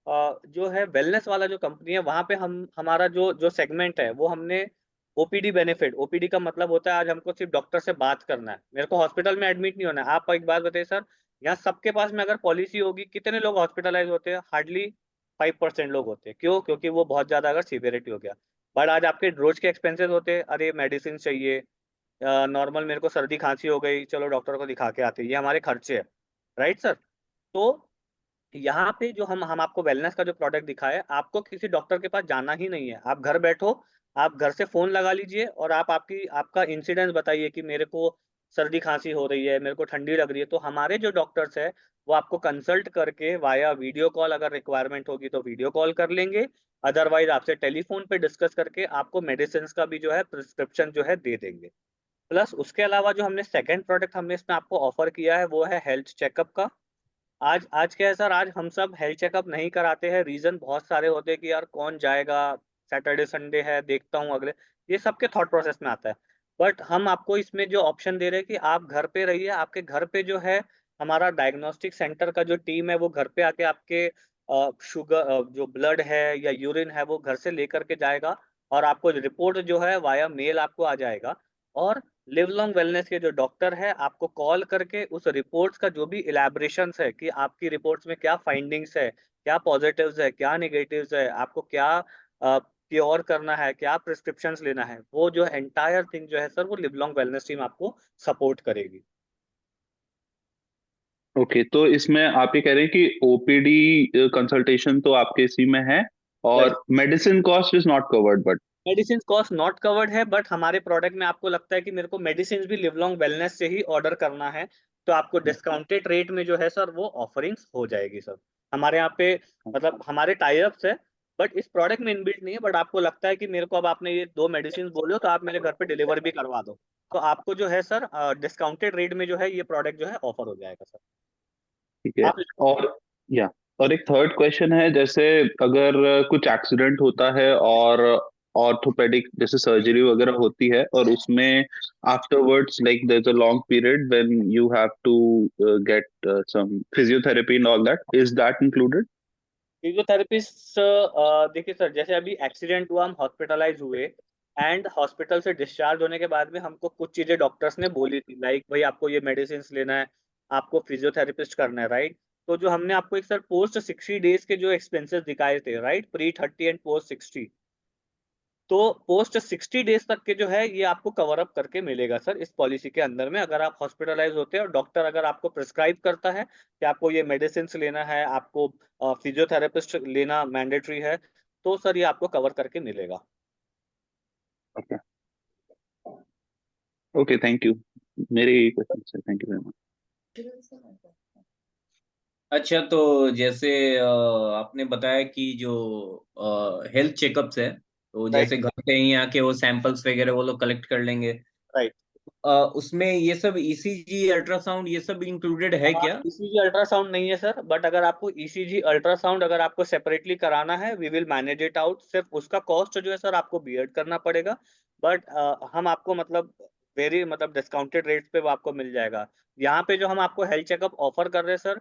जो है वेलनेस वाला जो कंपनी है, वहाँ पे हम हमारा जो जो सेगमेंट है वो हमने ओपीडी बेनिफिट। ओपीडी का मतलब होता है आज हमको सिर्फ डॉक्टर से बात करना है, मेरे को हॉस्पिटल में एडमिट नहीं होना है। आप एक बात बताइए सर, यहाँ सबके पास में अगर पॉलिसी होगी, कितने लोग हॉस्पिटलाइज होते हैं? हार्डली 5% लोग होते हैं। क्यों? क्योंकि वो बहुत ज्यादा अगर सीवियरिटी हो गया। बट आज आपके रोज के एक्सपेंसेस होते हैं, अरे मेडिसिन चाहिए, नॉर्मल मेरे को सर्दी खांसी हो गई, चलो डॉक्टर को दिखा के आते हैं, ये हमारे खर्चे है, राइट सर? तो यहाँ पे जो हम आपको वेलनेस का जो प्रोडक्ट दिखाया है, आपको किसी डॉक्टर के पास जाना ही नहीं है। आप घर बैठो, आप घर से फोन लगा लीजिए और आप आपका इंसिडेंस बताइए कि मेरे को सर्दी खांसी हो रही है, मेरे को ठंडी लग रही है, तो हमारे जो डॉक्टर्स है वो आपको कंसल्ट करके वाया वीडियो कॉल, अगर रिक्वायरमेंट होगी तो वीडियो कॉल कर लेंगे, अदरवाइज आपसे टेलीफोन पे डिस्कस करके आपको मेडिसिन का भी जो है प्रिस्क्रिप्शन जो है दे देंगे। प्लस उसके अलावा जो हमने सेकेंड प्रोडक्ट हमने इसमें आपको ऑफर किया है वो है हेल्थ चेकअप का। आज आज क्या है सर, आज हम सब हेल्थ चेकअप नहीं कराते हैं, रीजन बहुत सारे होते हैं कि यार कौन जाएगा, सैटरडे संडे है, देखता हूँ अगले, ये सबके थॉट प्रोसेस में आता है। बट हम आपको इसमें जो ऑप्शन दे रहे हैं कि आप घर पे रहिए, आपके घर पे जो है हमारा डायग्नोस्टिक सेंटर का जो टीम है वो घर पे आके आपके शुगर जो ब्लड है या यूरिन है वो घर से लेकर के जाएगा, और आपको रिपोर्ट जो है वाया मेल आपको आ जाएगा। और लिव लॉन्ग वेलनेस के जो डॉक्टर है आपको कॉल करके उस रिपोर्ट्स का जो भी इलेबरेशंस है कि आपकी रिपोर्ट्स में क्या फाइंडिंग्स है, क्या पॉजिटिव्स है, क्या नेगेटिव्स है, आपको क्या क्योर करना है, क्या प्रिस्क्रिप्शंस लेना है, वो जो एंटायर थिंग जो है सर वो लिव लॉन्ग वेलनेस टीम आपको सपोर्ट करेगी। ओके, तो इसमें आप ये कह रहे हैं कि ओपीडी कंसल्टेशन तो आपके इसी में है, राइट। और medicine cost is not covered, but medicine cost not covered है, बट हमारे प्रोडक्ट में आपको लगता है कि मेरे को मेडिसिन भी लिव लॉन्ग वेलनेस से ही ऑर्डर करना है, तो आपको डिस्काउंटेड रेट में जो है सर वो ऑफरिंग्स हो जाएगी सर। हमारे यहाँ पे मतलब हमारे टाई अप्स है, बट इस प्रोडक्ट में इनबिल्ट नहीं है, बट आपको लगता है कि मेरे को अब आपने ये 2 मेडिसिन बोले हो तो आप मेरे घर पे डिलीवर भी करवा दो, तो आपको जो है सर डिस्काउंटेड रेट में जो है ये प्रोडक्ट जो है ऑफर हो जाएगा सर। ठीक है। आप और या और एक थर्ड क्वेश्चन है, जैसे अगर कुछ एक्सीडेंट होता है और ऑर्थोपेडिक जैसे सर्जरी वगैरह होती है, और उसमें afterwards like there is a long period when you have to get some physiotherapy and all that, is that included? Physiotherapist देखिए सर, जैसे अभी एक्सीडेंट हुआ, हम हॉस्पिटलाइज हुए एंड हॉस्पिटल से डिस्चार्ज होने के बाद में हमको कुछ चीजें डॉक्टर्स ने बोली थी, लाइक भाई आपको ये मेडिसिन लेना है, आपको फिजियोथेरेपिस्ट करना है, राइट? तो जो हमने आपको एक सर पोस्ट 60 डेज के जो एक्सपेंसेस दिखाए थे, राइट, प्री 30 एंड पोस्ट 60, तो पोस्ट 60 डेज तक के जो है ये आपको कवर अप करके मिलेगा सर इस पॉलिसी के अंदर में, अगर आप हॉस्पिटलाइज होते हैं और डॉक्टर अगर आपको प्रिस्क्राइब करता है कि आपको ये मेडिसिन लेना है, आपको फिजियोथेरेपिस्ट लेना मैंडेटरी है, तो सर ये आपको कवर करके मिलेगा। Okay, okay, thank you. मेरे यही क्वेश्चन है, थैंक यू वेरी मच। अच्छा, तो जैसे आपने बताया कि जो हेल्थ चेकअप्स है, तो राइट। जैसे घर पे ही आके वो सैंपल्स वगैरह वो लोग कलेक्ट कर लेंगे, राइट। उसमें ये सब ईसीजी अल्ट्रासाउंड ये सब इंक्लूडेड है क्या? ईसीजी अल्ट्रासाउंड नहीं है सर, बट अगर आपको ईसीजी अल्ट्रासाउंड अगर आपको सेपरेटली कराना है, we will manage it out, सिर्फ उसका कॉस्ट जो है सर आपको बियर करना पड़ेगा। बट हम आपको मतलब वेरी मतलब डिस्काउंटेड रेट्स पे वो आपको मिल जाएगा। यहाँ पे जो हम आपको हेल्थ चेकअप ऑफर कर रहे हैं सर,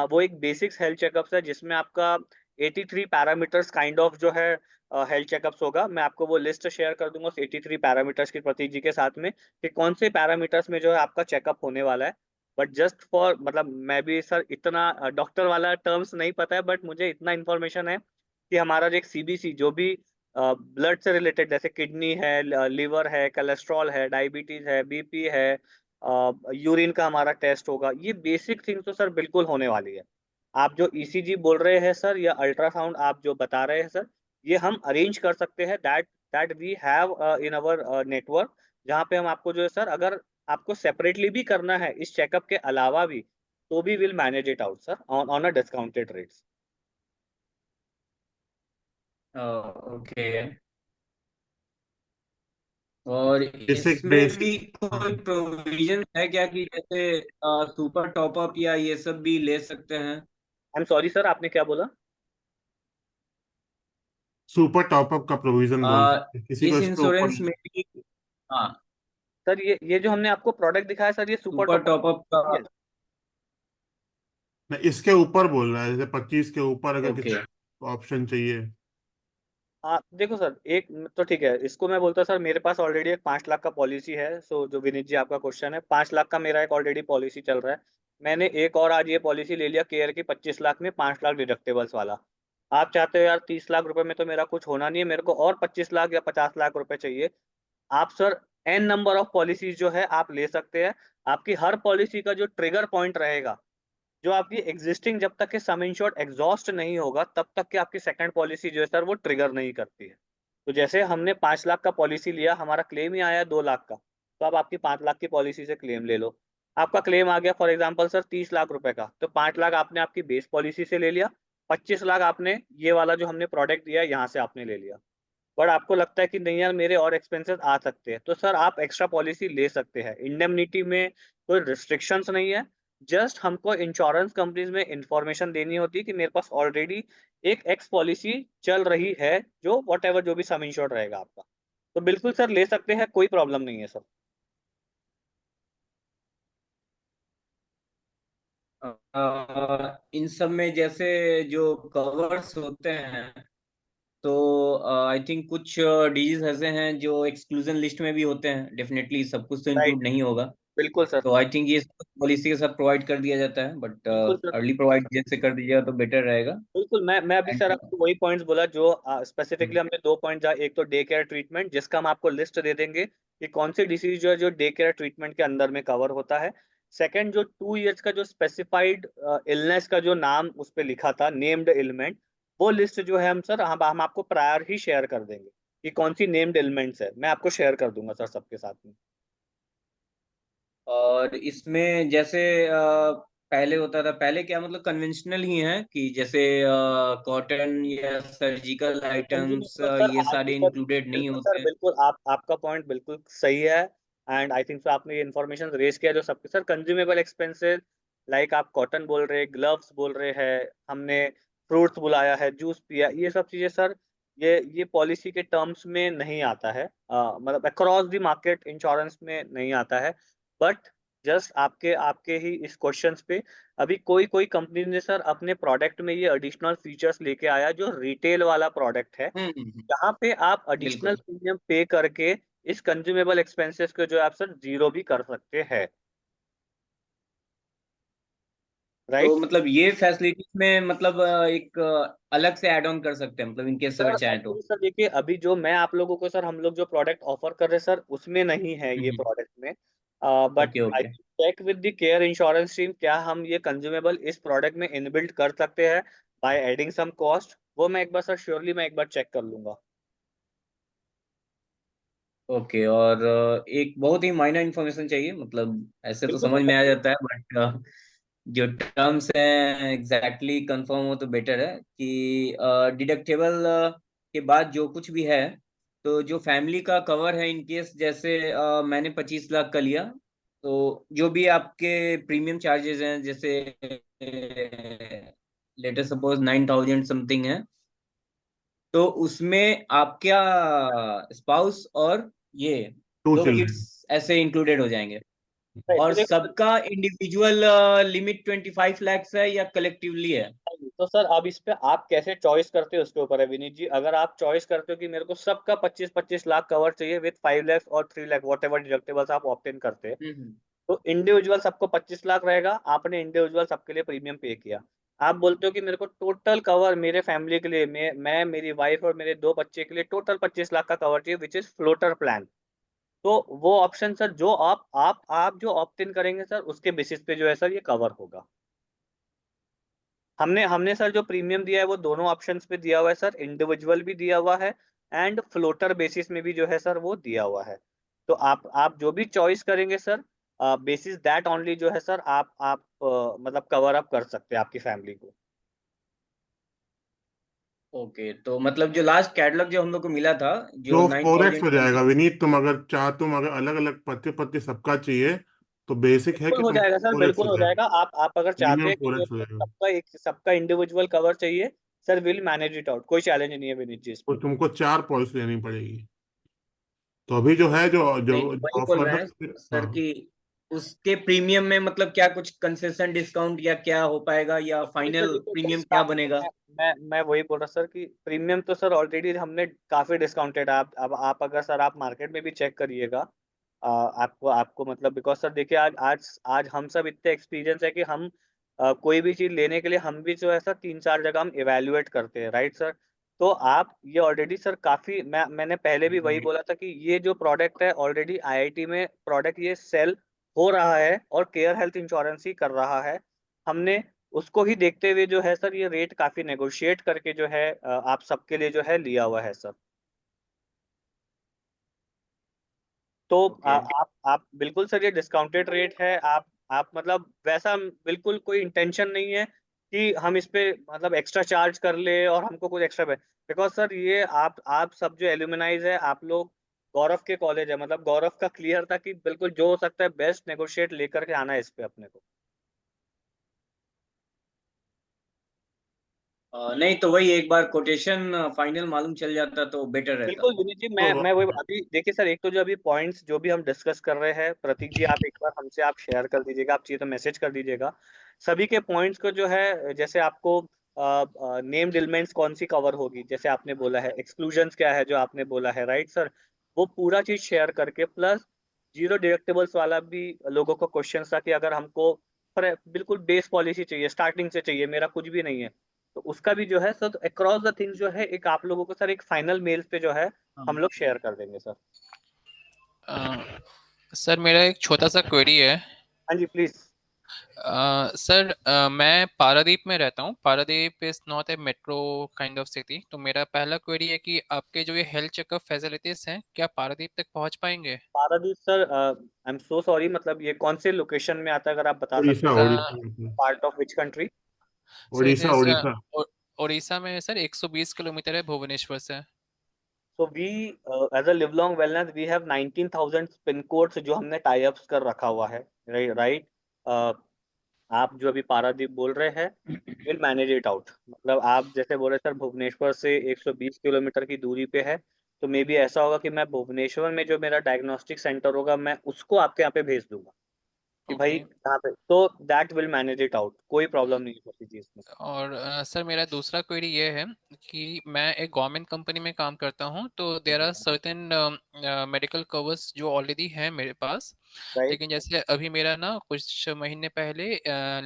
वो एक बेसिक्स हेल्थ चेकअप है जिसमें आपका 83 पैरामीटर्स काइंड ऑफ जो है हेल्थ चेकअप्स होगा। मैं आपको वो लिस्ट शेयर कर दूंगा उस 83 पैरामीटर्स की प्रतीक जी के साथ में, कि कौन से पैरामीटर्स में जो है आपका चेकअप होने वाला है। बट जस्ट फॉर मतलब मैं भी सर इतना डॉक्टर वाला टर्म्स नहीं पता है, बट मुझे इतना इन्फॉर्मेशन है कि हमारा जो एक सीबीसी जो भी ब्लड से रिलेटेड, जैसे किडनी है, लीवर है, कोलेस्ट्रॉल है, डायबिटीज है, बीपी है, यूरिन का हमारा टेस्ट होगा, ये बेसिक थिंग तो सर बिल्कुल होने वाली है। आप जो ईसीजी बोल रहे हैं सर या अल्ट्रासाउंड आप जो बता रहे हैं सर, ये हम अरेंज कर सकते हैं, that that we have in our network, जहाँ पे हम आपको जो है सर अगर आपको सेपरेटली भी करना है इस चेकअप के अलावा भी, तो भी will manage it out sir on on a discounted rates. Okay. और बेसिक इसमें बेसिक भी कोई प्रोविजन है क्या कि जैसे सुपर टॉपअप या ये सब भी ले सकते हैं? आई एम सॉरी सर, आपने क्या बोला? सुपर टॉपअप का प्रोविजन बोल आ, रहे हैं, किसी को इस इसके ऊपर। इंश्योरेंस में भी, हाँ, सर ये जो हमने आपको प्रोडक्ट दिखाया सर, ये सुपर सुपर टॉप टॉपअप का। है। मैं इसके ऊपर बोल रहा है, जैसे 25 के ऊपर अगर किसी ओके। को ऑप्शन चाहिए। देखो सर, एक तो ठीक है, इसको मैं बोलता सर मेरे पास ऑलरेडी एक 5 लाख का पॉलिसी है, सो जो विनीत जी आपका क्वेश्चन है, 5 लाख का मेरा एक ऑलरेडी पॉलिसी चल रहा है। मैंने एक और आज ये पॉलिसी ले लिया केयर की 25 लाख में 5 लाख डिडक्टेबल्स वाला। आप चाहते हो यार 30 लाख रुपए में तो मेरा कुछ होना नहीं है, मेरे को और 25 लाख या 50 लाख रुपए चाहिए। आप sir an number of policies जो है आप ले सकते हैं। आपकी हर पॉलिसी का जो ट्रिगर पॉइंट रहेगा, जो आपकी एग्जिस्टिंग जब तक के सम इंश्योर्ड एग्जॉस्ट नहीं होगा तब तक की आपकी सेकंड पॉलिसी जो है सर वो ट्रिगर नहीं करती है। तो जैसे हमने 5 लाख का पॉलिसी लिया, हमारा क्लेम ही आया 2 लाख का, तो आप आपकी 5 लाख की पॉलिसी से क्लेम ले लो। आपका क्लेम आ गया फॉर एग्जाम्पल सर 30 लाख रुपए का, तो 5 लाख आपने आपकी बेस पॉलिसी से ले लिया, 25 लाख आपने ये वाला जो हमने प्रोडक्ट दिया है यहाँ से आपने ले लिया। बट आपको लगता है कि नहीं यार मेरे और एक्सपेंसेस आ सकते हैं, तो सर आप एक्स्ट्रा पॉलिसी ले सकते हैं। इंडेमनिटी में कोई रिस्ट्रिक्शंस नहीं है। जस्ट हमको इंश्योरेंस कंपनीज में इंफॉर्मेशन देनी होती है कि मेरे पास ऑलरेडी एक एक्स पॉलिसी चल रही है, जो वट एवर जो भी सम इंश्योर्ड रहेगा आपका, तो बिल्कुल सर ले सकते हैं, कोई प्रॉब्लम नहीं है सर। इन सब में जैसे जो कवर्स होते हैं, तो आई थिंक कुछ डिजीज ऐसे हैं जो एक्सक्लूजन लिस्ट में भी होते हैं, डेफिनेटली सब कुछ तो राइट, इंक्लूड नहीं होगा। बिल्कुल सर। तो आई थिंक ये पॉलिसी के साथ प्रोवाइड कर दिया जाता है, बट बिल्कुल सर, अर्ली प्रोवाइड जैसे कर दीजिएगा तो बेटर रहेगा। बिल्कुल। मैं अभी सर एंड आपको वही पॉइंट्स बोला जो स्पेसिफिकली हमने 2 पॉइंट, एक तो डे केयर ट्रीटमेंट जिसका हम आपको लिस्ट दे देंगे कि कौन सी डिसीज जो है जो डे केयर ट्रीटमेंट के अंदर में कवर होता है। सेकंड, जो 2 इयर्स का जो स्पेसिफाइड इलनेस का जो नाम उस पे लिखा था, नेम्ड एलिमेंट, वो लिस्ट जो है हम सर हम आपको प्रायर ही शेयर कर देंगे कि कौन सी नेम्ड एलिमेंट्स है, मैं आपको शेयर कर दूंगा सर सबके साथ में। और इसमें जैसे पहले होता था, पहले क्या मतलब कन्वेंशनल ही है कि जैसे कॉटन या सर्जिकल आइटम्स कंज्यूमेबल सर ये आज भी सारे सर, इंक्लूडेड नहीं बिल्कुल सर, होते हैं। बिल्कुल आपका पॉइंट बिल्कुल सही है। एंड आई थिंक सो आपने ये इन्फॉर्मेशन रेज किया जो सबके सर कंज्यूमेबल एक्सपेंसेस, लाइक आप कॉटन बोल रहे हैं, ग्लव्स बोल रहे हैं, हमने फ्रूट्स बुलाया है, जूस पिया, ये सब चीजें सर ये पॉलिसी के टर्म्स में नहीं आता है, मतलब अक्रॉस द मार्केट इंश्योरेंस में नहीं आता है। बट जस्ट आपके आपके ही इस क्वेश्चंस पे अभी कोई कोई कंपनी ने सर अपने प्रोडक्ट में ये एडिशनल फीचर्स लेके आया जो रिटेल वाला प्रोडक्ट है, जहाँ पे आप एडिशनल बिल्कुल। प्रीमियम पे करके इस कंज्यूमेबल एक्सपेंसेस को जो है आप सर जीरो भी कर सकते हैं। तो राइट मतलब ये फैसिलिटीज में मतलब एक अलग से ऐड ऑन कर सकते हैं, मतलब इनकेस सर, अगर चाहें तो। एक्चुअली सर देखिए अभी जो मैं आप लोगों को सर हम लोग जो प्रोडक्ट ऑफर कर रहे हैं सर उसमें नहीं है ये हम्म। प्रोडक्ट में। But okay I okay. Check with the Care Insurance team क्या हम ये कंज्यूमेबल इस प्रोडक्ट में इनबिल्ट कर सकते हैं बाय एडिंग सम कॉस्ट, वो मैं एक बार सर श्योरली मैं एक बार चेक कर लूंगा। ओके, और एक बहुत ही माइनर इन्फॉर्मेशन चाहिए, मतलब ऐसे तो बिल्कुल सर समझ में आ बताइए। जाता है, बट जो टर्म्स हैं एग्जैक्टली कंफर्म हो तो बेटर है कि डिडक्टेबल के बाद जो कुछ भी है, तो जो फैमिली का कवर है, इन केस जैसे मैंने 25 लाख का लिया, तो जो भी आपके प्रीमियम चार्जेस हैं, जैसे लेटर सपोज 9,000 समथिंग है, तो उसमें आपका स्पाउस और ये टू दो चिल्ड्रन। किड्स ऐसे इंक्लूडेड हो जाएंगे। राइट, और तो देखो सर, सबका इंडिविजुअल लिमिट 25 lakhs है या कलेक्टिवली है? तो सर अब इस पे आप कैसे चॉइस करते हो उसके ऊपर है विनीत जी। अगर आप चॉइस करते हो कि मेरे को सबका 25-25 लाख कवर चाहिए विद 5 लाख और 3 लाख वॉट एवर डिडक्टेबल्स आप ऑप्ट इन करते हैं, हम्म। तो इंडिविजुअल सबको 25 लाख रहेगा, आपने इंडिविजुअल सबके लिए प्रीमियम पे किया। आप बोलते हो कि मेरे को टोटल कवर मेरे फैमिली के लिए, मैं मेरी वाइफ और मेरे 2 बच्चे के लिए टोटल 25 लाख का कवर चाहिए विच इज फ्लोटर प्लान, तो वो ऑप्शन सर जो आप जो ऑप्ट इन करेंगे सर उसके बेसिस पे जो है सर ये कवर होगा। हमने हमने सर जो प्रीमियम दिया है वो दोनों ऑप्शंस पे दिया हुआ है सर, इंडिविजुअल भी दिया हुआ है एंड फ्लोटर बेसिस में भी जो है सर वो दिया हुआ है। तो आप जो भी चॉइस करेंगे सर, बेसिस दैट ओनली जो है सर आप मतलब कवर अप कर सकते हैं आपकी फैमिली को। ओके, तो मतलब जो लास्ट कैटलॉग जो हम लोग को मिला था, जो जो नाइन 4x थाउजेंड हो जाएगा समथिंग विनीत, तुम अगर अलग अलग पत्ते पत्ते सबका चाहिए तो बेसिक है बिल्कुल कि हो जाएगा तुमको सर, 4x बिल्कुल हो हो जाएगा। जाएगा। आप अगर चाहते मिनिमम हैं कि मेरे 4x हो को जाएगा। सबका इंडिविजुअल कवर चाहिए sir, will manage it out, कोई चैलेंज नहीं है विनीत जी तो इसमें। तुमको 4 पॉलिसी लेनी पड़ेगी। तो अभी जो है जो जो नहीं, वही बोल ऑफर रहे है। हैं सर हाँ, कि उसके प्रीमियम में मतलब क्या कुछ कंसेशन डिस्काउंट या क्या हो पाएगा, या नहीं सर फाइनल देखो प्रीमियम क्या डिस्काउंट, बनेगा? मैं वही बोल रहा सर कि प्रीमियम तो सर ऑलरेडी हमने काफी डिस्काउंटेड, आप अब आप अगर सर आप मार्केट में भी चेक करिएगा आपको आपको मतलब बिकॉज सर देखिए आज आज आज हम सब इतने एक्सपीरियंस है कि हम कोई भी चीज लेने के लिए हम भी जो है सर 3-4 जगह हम इवेल्युएट करते हैं, राइट सर। तो आप ये ऑलरेडी सर काफी मैंने पहले भी वही बोला था कि ये जो प्रोडक्ट है ऑलरेडी आईआईटी में प्रोडक्ट ये सेल हो रहा है और केयर हेल्थ इंश्योरेंस ही कर रहा है। हमने उसको ही देखते हुए जो है सर ये रेट काफी नेगोशिएट करके जो है आप सबके लिए जो है लिया हुआ है सर। तो आप बिल्कुल सर ये डिस्काउंटेड रेट है। आप मतलब वैसा बिल्कुल कोई इंटेंशन नहीं है कि हम इस पे मतलब एक्स्ट्रा चार्ज कर ले और हमको कुछ एक्स्ट्रा बिकॉज सर ये आप सब जो एल्यूमिनाइज है आप लोग गौरव के कॉलेज है, मतलब गौरव का क्लियर था कि बिल्कुल जो हो सकता है बेस्ट नेगोशिएट लेकर के आना है इस पे अपने को। नहीं तो वही एक बार कोटेशन फाइनल मालूम चल जाता तो बेटर रहता। बिल्कुल विनीत जी, मैं वही अभी देखिए सर, एक तो जो अभी पॉइंट्स जो भी हम डिस्कस कर रहे हैं प्रतीक जी आप एक बार हमसे आप शेयर कर दीजिएगा, आप चाहिए तो मैसेज कर दीजिएगा सभी के पॉइंट्स को जो है। जैसे आपको नेम्ड एलिमेंट्स कौन सी कवर होगी जैसे आपने बोला है, एक्सक्लूजन्स क्या है जो आपने बोला है, राइट सर। वो पूरा चीज शेयर करके प्लस जीरो डिडक्टेबल्स वाला भी लोगों को क्वेश्चन था कि अगर हमको बिल्कुल बेस पॉलिसी चाहिए स्टार्टिंग से चाहिए, मेरा कुछ भी नहीं है, तो उसका भी जो है सर अक्रॉस द थिंग्स जो है एक आप लोगों को सर एक फाइनल मेल्स पे जो है हम लोग शेयर कर देंगे सर। सर मेरा एक छोटा सा क्वेरी है। हाँ जी प्लीज। सर मैं पारादीप में रहता हूँ। Paradip is not a metro kind of city. तो मेरा पहला क्वेरी है कि आपके जो ये हेल्थ चेकअप फैसिलिटीज हैं क्या पारादीप तक पहुँच पाएंगे? Paradip sir I am so sorry, मतलब ये कौन से लोकेशन में आता है अगर आप बता सकते उड़ीसा हैं, Orissa part of which country? Sir it Orissa is Orissa. Orissa में है सर, 120 किलोमीटर है भुवनेश्वर से। So we as a live long wellness we have 19,000 pin codes जो हमने टाई अप्स कर रखा हुआ है, राइट। आप जो अभी पारादीप बोल रहे हैं विल मैनेज इट आउट, मतलब आप जैसे बोले सर भुवनेश्वर से 120 किलोमीटर की दूरी पे है, तो मे बी ऐसा होगा कि मैं भुवनेश्वर में जो मेरा डायग्नोस्टिक सेंटर होगा मैं उसको आपके यहाँ पे भेज दूंगा कि भाई ओके। यहाँ पे, तो that will manage it out, कोई प्रॉब्लम नहीं है किसी चीज में। और सर मेरा दूसरा क्वेरी ये है कि मैं एक गवर्नमेंट कंपनी में काम करता हूँ, तो there are certain medical covers जो ऑलरेडी हैं मेरे पास। राइट। लेकिन जैसे अभी मेरा ना कुछ महीने पहले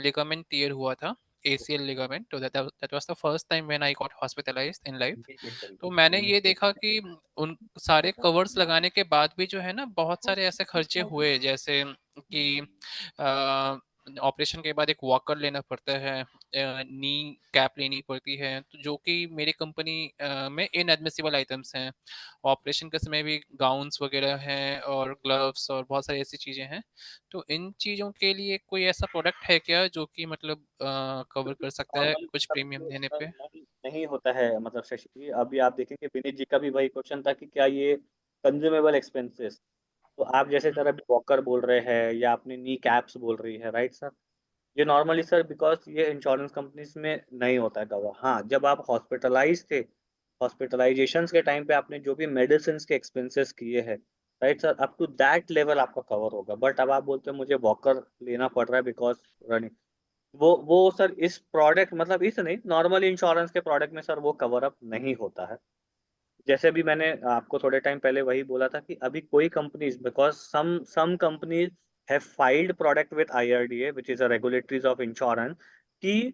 लिगामेंट टियर हुआ था, ACL लिगामेंट। तो that was the first time when I got hospitalised in life. तो मैंने ये देखा कि उन सारे कवर्स लगाने के बाद भी जो है ना बहुत सारे ऐसे खर्चे हुए, जैसे कि ऑपरेशन के बाद एक वॉकर लेना पड़ता है, नी कैप लेनी पड़ती है, तो जो कि मेरी कंपनी में इनएडमिसिबल आइटम्स हैं। ऑपरेशन के समय भी गाउन्स वगैरह हैं और ग्लव्स और बहुत सारी ऐसी चीज़ें हैं। तो इन चीज़ों के लिए कोई ऐसा प्रोडक्ट है क्या जो कि मतलब कवर कर सकता है नॉर्मली कुछ सर प्रीमियम देने सर पे? नहीं नहीं होता है, मतलब शशि जी अभी आप देखेंगे विनीत जी का भी वही क्वेश्चन था कि क्या ये कंज्यूमेबल एक्सपेंसेस, तो आप जैसे सर अभी वॉकर बोल रहे हैं या आपने नी कैप्स बोल रही है, राइट सर। ये नॉर्मली सर बिकॉज ये इंश्योरेंस कंपनीज में नहीं होता है कवर। हाँ जब आप हॉस्पिटलाइज थे, हॉस्पिटलाइजेशन के टाइम पे आपने जो भी मेडिसिन के एक्सपेंसेस किए हैं, right sir, up to that level आपका कवर होगा। बट अब आप बोलते हैं मुझे वॉकर लेना पड़ रहा है बिकॉज रनिंग, वो सर इस प्रोडक्ट मतलब इस नहीं, नॉर्मल इंश्योरेंस के प्रोडक्ट में सर वो कवर अप नहीं होता है। जैसे भी मैंने आपको थोड़े टाइम पहले वही बोला था कि अभी कोई companies because some companies have filed product with IRDA which is a regulatories of insurance कि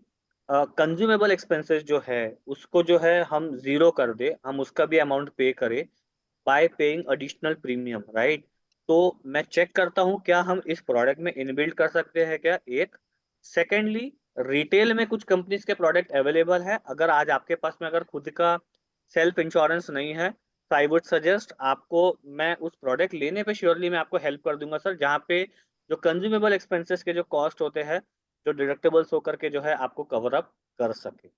कंज्यूमेबल एक्सपेंसेस जो है उसको जो है हम जीरो कर दे, हम उसका भी अमाउंट पे करें bye paying additional premium, right. तो मैं चेक करता हूँ क्या हम इस प्रोडक्ट में इनबिल्ट कर सकते हैं क्या, एक। सेकेंडली रिटेल में कुछ कंपनीज के प्रोडक्ट अवेलेबल है, अगर आज आपके पास में अगर खुद का सेल्फ इंश्योरेंस नहीं है तो आई वुड सजेस्ट आपको, मैं उस प्रोडक्ट लेने पे श्योरली मैं आपको हेल्प कर दूंगा सर, जहाँ पे जो कंज्यूमेबल एक्सपेंसेस के जो कॉस्ट होते हैं जो डिडक्टेबल्स होकर के जो है आपको कवर अप कर सके।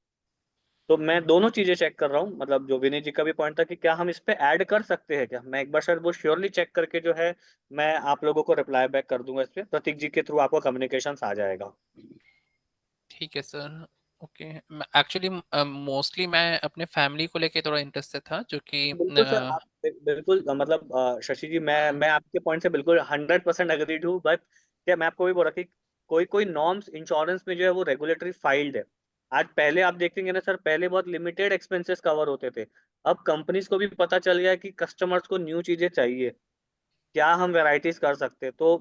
तो मैं दोनों चीजें चेक कर रहा हूँ, मतलब जो विनय जी का भी पॉइंट था कि क्या हम इस पे ऐड कर सकते हैं क्या, मैं एक बार सर वो श्योरली चेक करके जो है मैं आप लोगों को रिप्लाई बैक कर दूंगा, इस पे प्रतीक जी के थ्रू आपको कम्युनिकेशन आ जाएगा। ठीक है सर। ओके। एक्चुअली मोस्टली मैं अपने फैमिली को लेके थोड़ा इंटरेस्टेड था, जो कि बिल्कुल सर आप बिल्कुल मतलब शशि जी मैं आपके पॉइंट से बिल्कुल 100% अग्रीड हूँ, बट क्या मैं आपको भी बोल रहा कि कोई कोई नॉर्म्स इंश्योरेंस में जो है वो रेगुलेटरी फाइल्ड है। आज पहले आप देखेंगे ना सर, पहले बहुत लिमिटेड एक्सपेंसेस कवर होते थे, अब कंपनीज को भी पता चल गया है कि कस्टमर्स को न्यू चीजें चाहिए, क्या हम वेराइटीज कर सकते हैं। तो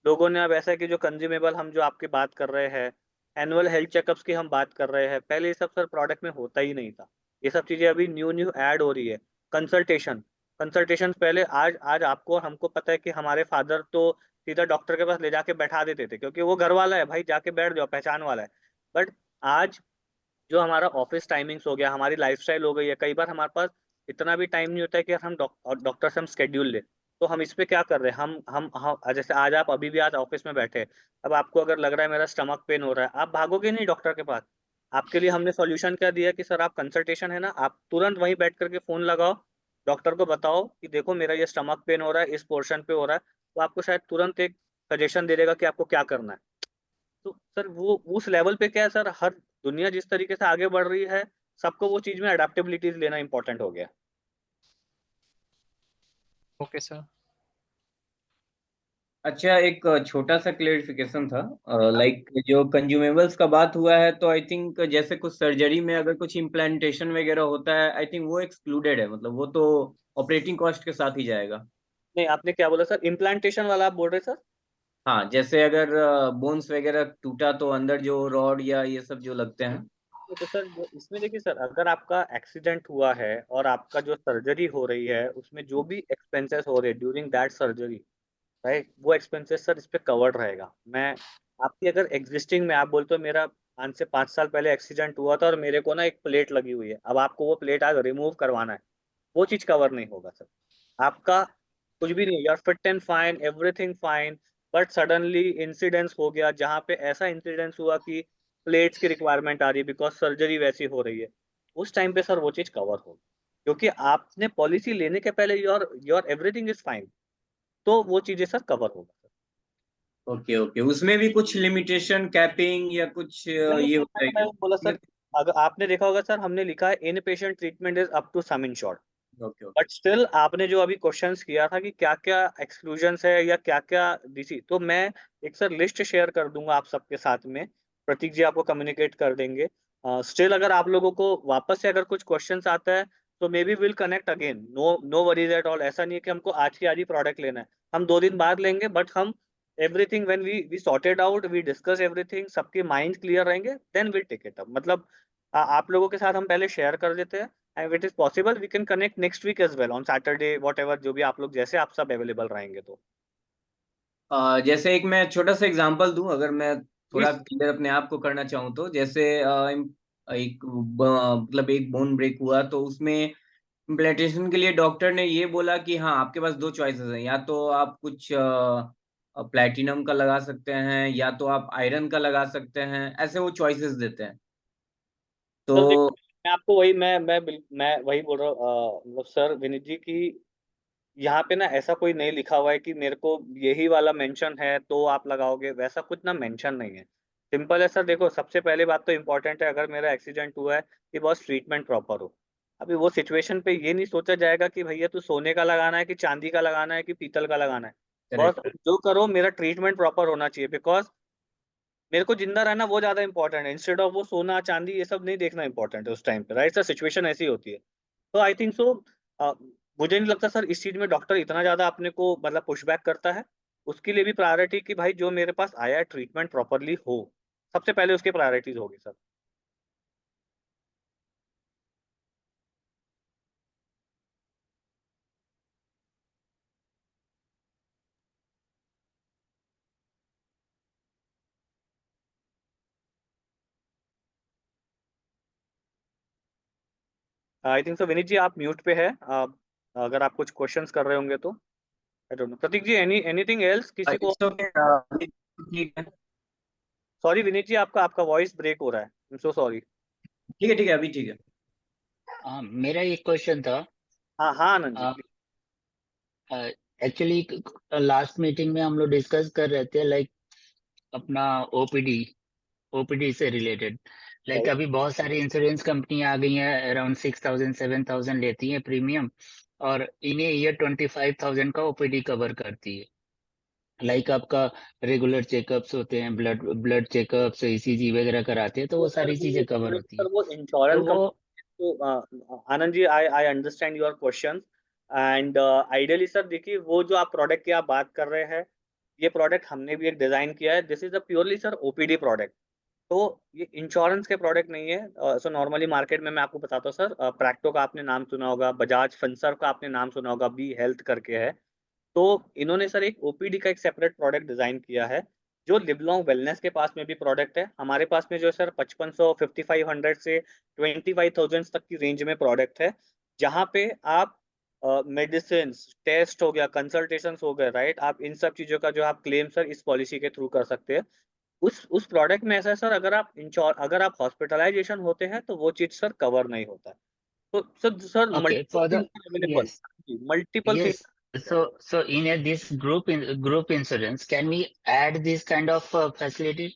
लोगों ने अब ऐसा है कि जो कंज्यूमेबल हम जो आपकी बात कर रहे हैं, एनुअल हेल्थ चेकअप्स की हम बात कर रहे हैं, पहले ये सब सर प्रोडक्ट में होता ही नहीं था। ये सब चीजें अभी न्यू न्यू ऐड हो रही है। कंसल्टेशन, कंसल्टेशन पहले, आज आज आपको और हमको पता है कि हमारे फादर तो सीधा डॉक्टर के पास ले जाके बैठा देते थे, क्योंकि वो घर वाला है भाई, जाके बैठ जाओ, पहचान वाला है। बट आज जो हमारा ऑफिस टाइमिंग्स हो गया, हमारी लाइफस्टाइल हो गई है, कई बार हमारे पास इतना भी टाइम नहीं होता है कि हम डॉक्टर से हम स्केड्यूल ले। तो हम इस पे क्या कर रहे हैं, हम जैसे आज आप अभी भी आज ऑफिस में बैठे हैं, अब आपको अगर लग रहा है मेरा स्टमक पेन हो रहा है, आप भागोगे नहीं डॉक्टर के पास। आपके लिए हमने सॉल्यूशन क्या दिया कि सर आप कंसल्टेशन है ना, आप तुरंत वहीं बैठ करके फोन लगाओ, डॉक्टर को बताओ कि देखो मेरा ये स्टमक पेन हो रहा है, इस पोर्शन पे हो रहा है, तो आपको शायद तुरंत एक सजेशन दे देगा कि आपको क्या करना है। तो सर वो उस लेवल पे क्या है सर, हर दुनिया जिस तरीके से आगे बढ़ रही है, सबको वो चीज में अडेप्टेबिलिटीज लेना इंपॉर्टेंट हो गया। Okay sir. अच्छा, एक छोटा सा क्लेरिफिकेशन था। लाइक जो कंज्यूमेबल्स का बात हुआ है, तो आई थिंक जैसे कुछ सर्जरी में अगर कुछ इम्प्लांटेशन वगैरह होता है, आई थिंक वो एक्सक्लूडेड है, मतलब वो तो ऑपरेटिंग कॉस्ट के साथ ही जाएगा। नहीं, आपने क्या बोला सर, इम्प्लांटेशन वाला आप बोल रहे सर? हाँ, जैसे अगर बोन्स वगैरह टूटा तो अंदर जो रॉड या ये सब जो लगते हैं। तो सर इसमें देखिए सर, अगर आपका एक्सीडेंट हुआ है और आपका जो सर्जरी हो रही है उसमें जो भी एक्सपेंसेस हो रहे हैं ड्यूरिंग दैट सर्जरी, राइट, वो एक्सपेंसेस सर इस पे कवर्ड रहेगा। मैं आपकी अगर एग्जिस्टिंग में आप बोलते हो मेरा 5 से 5 साल पहले एक्सीडेंट हुआ था और मेरे को ना एक प्लेट लगी हुई है, अब आपको वो प्लेट आज रिमूव करवाना है, वो चीज कवर नहीं होगा सर। आपका कुछ भी नहीं, यार fit and fine, everything fine, but suddenly incidence हो गया जहाँ पे ऐसा इंसिडेंस हुआ कि प्लेट्स की रिक्वायरमेंट आ रही है बिकॉज सर्जरी वैसी हो रही है, उस टाइम पे सर वो चीज कवर होगी, क्योंकि आपने पॉलिसी लेने के पहले your your everything is fine, तो वो चीजें सर कवर होगा सर। ओके ओके, उसमें भी कुछ लिमिटेशन, कैपिंग या कुछ नहीं ये सर, होता है मैं क्या? बोला सर, अगर आपने देखा होगा सर, हमने लिखा है in patient treatment is up to sum insured, okay okay. But still आपने जो अभी क्वेश्चंस किया था कि क्या क्या एक्सक्लूजन्स है या क्या क्या डीसी, तो मैं एक सर लिस्ट शेयर कर दूंगा आप सबके साथ में, प्रतीक जी आपको कम्युनिकेट कर देंगे। स्टिल अगर आप लोगों को वापस से अगर कुछ क्वेश्चंस आता है तो maybe will connect again, no no worries at all. ऐसा नहीं है कि हमको आज की आज ही प्रोडक्ट लेना है, हम 2 दिन बाद लेंगे, बट हम everything when we sorted out, we discuss everything, सबके माइंड क्लियर रहेंगे, then will take it up. मतलब आप लोगों के साथ हम पहले शेयर कर देते हैं, and if it is possible we can connect next week as well on Saturday whatever, जो भी आप लोग जैसे आप सब अवेलेबल रहेंगे तो जैसे एक मैं छोटा सा एग्जांपल दूं, अगर मैं थोड़ा प्लीज। क्लियर अपने आप को करना चाहूँ तो, जैसे मतलब एक बोन ब्रेक हुआ तो उसमें इम्प्लांटेशन के लिए डॉक्टर ने ये बोला कि हाँ, आपके पास दो चॉइसेस हैं, या तो आप कुछ प्लैटिनम का लगा सकते हैं या तो आप आयरन का लगा सकते हैं, ऐसे वो चॉइसेस देते हैं। सर तो देखिए, मैं आपको वही मैं वही बोल रहा हूँ, मतलब सर विनीत जी की यहाँ पे ना ऐसा कोई नहीं लिखा हुआ है कि मेरे को यही वाला मेंशन है तो आप लगाओगे, वैसा कुछ ना मेंशन नहीं है। सिंपल है सर, देखो सबसे पहले बात तो इम्पोर्टेंट है, अगर मेरा एक्सीडेंट हुआ है कि बस ट्रीटमेंट प्रॉपर हो। अभी वो सिचुएशन पे ये नहीं सोचा जाएगा कि भैया तू सोने का लगाना है कि चांदी का लगाना है कि पीतल का लगाना है, बस करेक्ट। जो करो मेरा ट्रीटमेंट प्रॉपर होना चाहिए, बिकॉज मेरे को जिंदा रहना वो ज्यादा इंपॉर्टेंट है, इंस्टेड ऑफ वो सोना चांदी ये सब नहीं देखना इंपॉर्टेंट है उस टाइम पे, राइट सर, सिचुएशन ऐसी होती है। तो आई थिंक सो, मुझे नहीं लगता सर इस चीज में डॉक्टर इतना ज्यादा अपने को मतलब पुशबैक करता है। उसके लिए भी प्रायोरिटी कि भाई जो मेरे पास आया है ट्रीटमेंट प्रॉपरली हो, सबसे पहले उसकी प्रायोरिटीज होगी sir. I think so Vineet ji आप म्यूट पे है, अगर आप कुछ क्वेश्चंस कर रहे होंगे तो। I don't know Prateek ji, anything else किसी को? इट्स ओके, ठीक है। सॉरी विनीत जी, आपका आपका वॉइस ब्रेक हो रहा है, आई एम सो सॉरी। ठीक है ठीक है, अभी ठीक है। मेरा एक क्वेश्चन था। हाँ हाँ Anand ji please. Actually last meeting में हम लोग डिस्कस कर रहे थे, लाइक अपना ओपीडी ओपीडी से रिलेटेड। लाइक अभी बहुत सारी इंश्योरेंस कंपनी आ गई हैं, अराउंड 6,000 7,000 लेती हैं प्रीमियम, और इन्हें ईयर 25,000 का ओपीडी कवर करती है। लाइक आपका रेगुलर चेकअप्स होते हैं, ब्लड ब्लड चेकअप्स, ईसीजी वगैरह कराते हैं, तो तो वो सर सारी चीजें कवर होती सर है। वो तो इंश्योरेंस वो कंपनी, तो Anand ji I I understand your question. And ideally sir देखिए, वो जो आप प्रोडक्ट की आप बात कर रहे हैं, ये प्रोडक्ट हमने भी एक डिजाइन किया है। This is a purely sir OPD product. तो ये इंश्योरेंस के प्रोडक्ट नहीं है। सो नॉर्मली मार्केट में मैं आपको बताता हूँ सर, प्रैक्टो का आपने नाम सुना होगा, बजाज फिनसर्व का आपने नाम सुना होगा, बी हेल्थ करके है। तो इन्होंने सर एक ओपीडी का एक सेपरेट प्रोडक्ट डिजाइन किया है, जो लिवलॉन्ग वेलनेस के पास में भी प्रोडक्ट है। हमारे पास में जो है सर 5500 5500 से 25,000 तक की रेंज में प्रोडक्ट है, जहाँ पे आप मेडिसिन टेस्ट हो गया, कंसल्टेशन हो गए, राइट, आप इन सब चीजों का जो आप क्लेम सर इस पॉलिसी के थ्रू कर सकते हैं। उस प्रोडक्ट में ऐसा है सर, अगर आप हॉस्पिटलाइजेशन होते हैं तो वो चीज सर कवर नहीं होता है। तो sir Okay, multiple for the things available, yes, multiple yes. Things. So in this group insurance, can we add this kind of facility?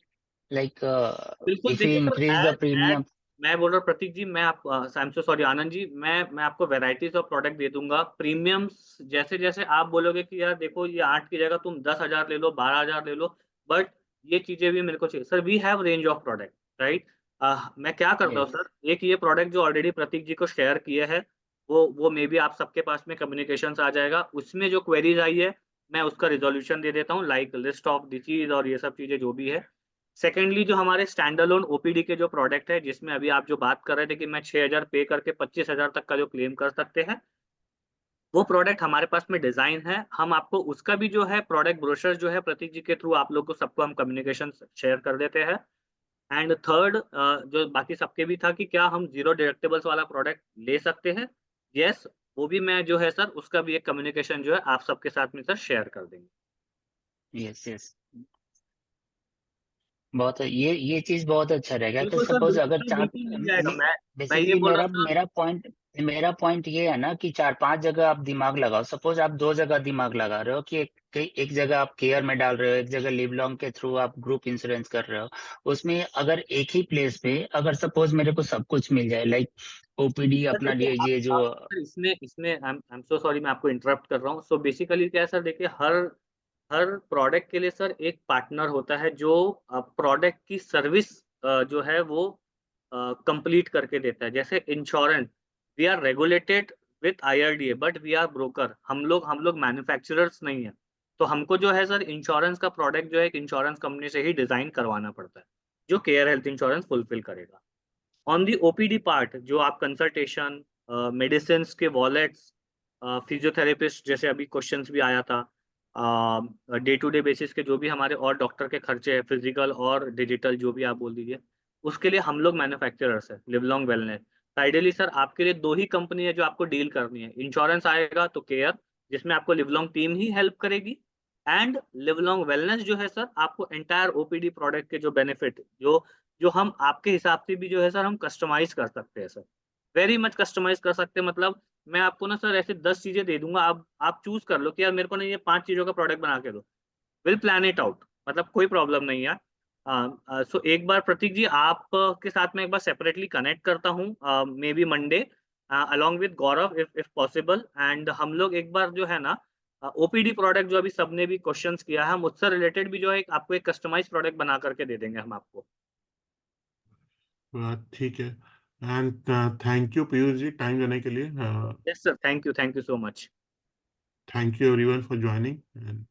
Like बिल्कुल if we देखिए sir, increase the add premium? मैं बोल रहा हूँ प्रतीक जी, मैं आप I am so sorry Anand ji, मैं आपको वेराइटीज ऑफ प्रोडक्ट दे दूंगा। प्रीमियम्स जैसे जैसे आप बोलोगे कि यार देखो ये 8 की जगह तुम 10,000 ले लो, 12,000 ले लो, बट ये चीजें भी मेरे को चाहिए sir. We have range of product, right. मैं क्या करता हूँ Yes. सर, एक ये प्रोडक्ट जो ऑलरेडी प्रतीक जी को शेयर किए हैं, वो मे बी आप सबके पास में कम्युनिकेशन आ जाएगा। उसमें जो क्वेरीज आई है, मैं उसका रिजोल्यूशन दे देता हूँ, लाइक लिस्ट ऑफ डिसीज और ये सब चीजें जो भी है। सेकेंडली, जो हमारे स्टैंड अलोन ओपीडी के जो प्रोडक्ट है, जिसमें अभी आप जो बात कर रहे थे कि मैं 6,000 पे करके 25,000 तक का जो क्लेम कर सकते हैं, वो प्रोडक्ट हमारे पास में डिजाइन है। हम आपको उसका भी जो है प्रोडक्ट ब्रोशर जो है प्रतीक जी के थ्रू आप लोग को सबको हम कम्युनिकेशन शेयर कर देते हैं। एंड थर्ड, जो बाकी सबके भी था कि क्या हम जीरो डिडक्टेबल्स वाला प्रोडक्ट ले सकते हैं, यस, वो भी मैं जो है सर उसका भी एक कम्युनिकेशन जो है आप सबके साथ में सर शेयर कर देंगे। Yes, yes. बहुत ये चीज बहुत अच्छा रहेगा कि बिल्कुल सर, सपोज बिल्कुल अगर सर, चार बिल्कुल मिल जाएगा। मैं ये बेसिकली बोल रहा मेरा था। मेरा पॉइंट ये है ना कि 4-5 जगह आप दिमाग लगाओ। सपोज आप 2 जगह दिमाग लगा रहे हो कि एक जगह आप केयर में डाल रहे हो, एक जगह लिव लॉन्ग के थ्रू आप ग्रुप इंश्योरेंस कर रहे हो। उसमें अगर एक ही प्लेस पे अगर सपोज मेरे को सब कुछ मिल जाए, लाइक ओपीडी सर अपना देखिए, ये जो सर इसमें आई एम सो सॉरी, मैं आपको इंटरप्ट कर रहा हूँ। सो बेसिकली क्या है सर, देखिए, हर हर प्रोडक्ट के लिए सर एक पार्टनर होता है, जो प्रोडक्ट की सर्विस जो है वो कंप्लीट करके देता है। जैसे insurance, we are regulated with IRDA, but we are broker. हम लोग मैन्युफैक्चरर्स नहीं है। तो हमको जो है सर इंश्योरेंस का प्रोडक्ट जो है एक इंश्योरेंस कंपनी से ही डिजाइन करवाना पड़ता है, जो केयर हेल्थ इंश्योरेंस फुलफिल करेगा। ऑन दी ओपीडी पार्ट, जो आप कंसल्टेशन, मेडिसिन के वॉलेट्स, फिजियोथेरेपिस्ट, जैसे अभी क्वेश्चंस भी आया था, डे टू डे बेसिस के जो भी हमारे और डॉक्टर के खर्चे हैं, फिजिकल और डिजिटल जो भी आप बोल दीजिए, उसके लिए हम लोग मैन्युफैक्चरर्स है, लिवलॉन्ग वेलनेस। आइडियली सर आपके लिए दो ही कंपनी है जो आपको डील करनी है। इंश्योरेंस आएगा तो केयर, जिसमें आपको लिवलॉन्ग टीम ही हेल्प करेगी, एंड लिवलॉन्ग वेलनेस जो है सर आपको एंटायर ओपीडी प्रोडक्ट के जो बेनिफिट, जो जो हम आपके हिसाब से भी जो है सर हम कस्टमाइज कर सकते हैं सर, वेरी मच कस्टमाइज कर सकते हैं। मतलब मैं आपको ना सर ऐसे 10 चीजें दे दूंगा, आप चूज कर लो कि यार मेरे को नहीं ये 5 चीजों का प्रोडक्ट बना के दो, विल प्लान इट आउट, मतलब कोई प्रॉब्लम नहीं है। सो एक बार प्रतीक जी आप के साथ में एक बार सेपरेटली कनेक्ट करता हूँ, may be Monday, along with Gaurav if possible, and हम लोग एक बार जो है ना ओपीडी प्रोडक्ट जो अभी सबने भी क्वेश्चंस किया है, हम उससे रिलेटेड भी जो है आपको एक कस्टमाइज प्रोडक्ट बना करके दे देंगे हम आपको। ठीक है। And thank you Piyush ji time देने के लिए। Yes sir, thank you so much. Thank you everyone for joining and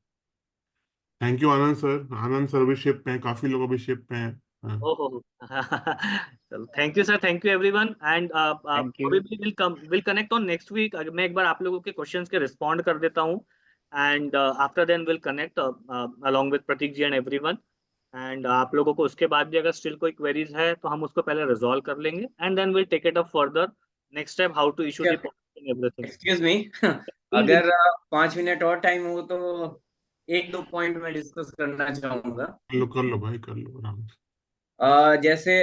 thank you Anand sir. Anand sir भी शिप में हैं, काफी लोग अभी शिप में हैं। ओहो। चलो, thank you sir, thank you everyone, and thank you. Probably will connect on next week. मैं एक बार आप लोगों के क्वेश्चंस के रिस्पॉन्ड कर देता हूँ, and after then will connect along with Prateek ji and everyone. And आप लोगों को उसके बाद भी अगर स्टिल कोई क्वेरीज है तो हम उसको पहले रिजॉल्व कर लेंगे, and then will take it up further, next step how to issue the policy and everything. Excuse me, अगर 5 मिनट और टाइम हो तो एक दो पॉइंट में डिस्कस करना चाहूंगा। कर लो भाई, कर लो आराम से। जैसे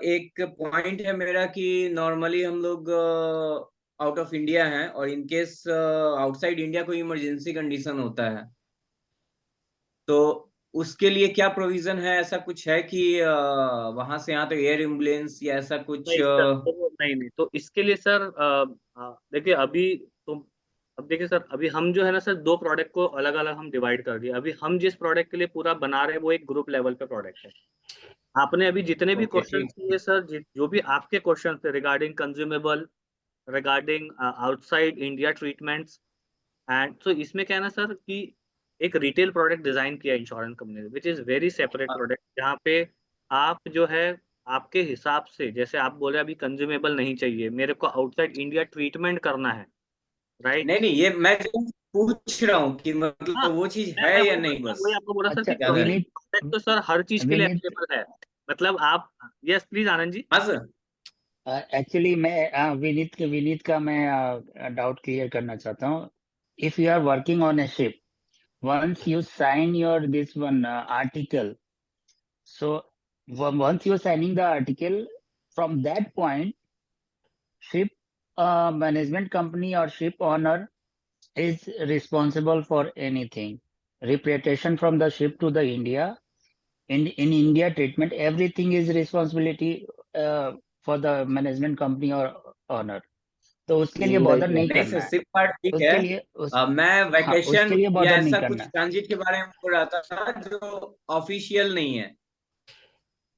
एक पॉइंट है मेरा कि नॉर्मली हम लोग आउट ऑफ इंडिया हैं, और इन केस आउटसाइड इंडिया कोई इमरजेंसी कंडीशन होता है तो उसके लिए क्या प्रोविजन है? ऐसा कुछ है कि वहां से यहाँ तो एयर एम्बुलेंस या ऐसा कुछ नहीं सर, तो नहीं नहीं, तो इसके लिए सर देखिए अभी तो, अब देखिए सर, अभी हम जो है ना सर दो प्रोडक्ट को अलग अलग हम डिवाइड कर दिया। अभी हम जिस प्रोडक्ट के लिए पूरा बना रहे हैं वो एक ग्रुप लेवल पे प्रोडक्ट है। आपने अभी जितने भी ओके क्वेश्चन ठीक। किए सर, जो भी आपके क्वेश्चन थे regarding consumable, regarding outside India treatments, and so इसमें क्या है ना सर कि एक रिटेल प्रोडक्ट डिजाइन किया इंश्योरेंस कंपनी ने which is very separate product, जहाँ पे आप जो है आपके हिसाब से, जैसे आप बोले अभी कंज्यूमेबल नहीं चाहिए, मेरे को आउटसाइड इंडिया ट्रीटमेंट करना है, राइट? नहीं नहीं, ये मैं जो पूछ रहा हूँ कि मतलब वो चीज है या नहीं, बस वही आपको बोला सर कि अच्छा ज्यादा नहीं। प्रोडक्ट तो सर हर चीज के लिए विनीत अवेलेबल है। मतलब आप, यस प्लीज आनंद जी। हाँ सर। एक्चुअली मैं विनीत का मैं डाउट क्लियर करना चाहता हूँ. If you are working on a ship, once you sign your this one article, so once you're signing the article, from that point ship management company or ship owner is responsible for anything, repatriation from the ship to the India, in India treatment, everything is responsibility for the management company or owner. तो उसके लिए border नहीं नहीं करना sir, है. सिर्फ part ठीक उसके है। लिए मैं वैकेशन उसके लिए या बॉर्डर नहीं ऐसा कुछ करना है. ट्रांजिट के बारे में बोल रहा था जो ऑफिशियल नहीं है।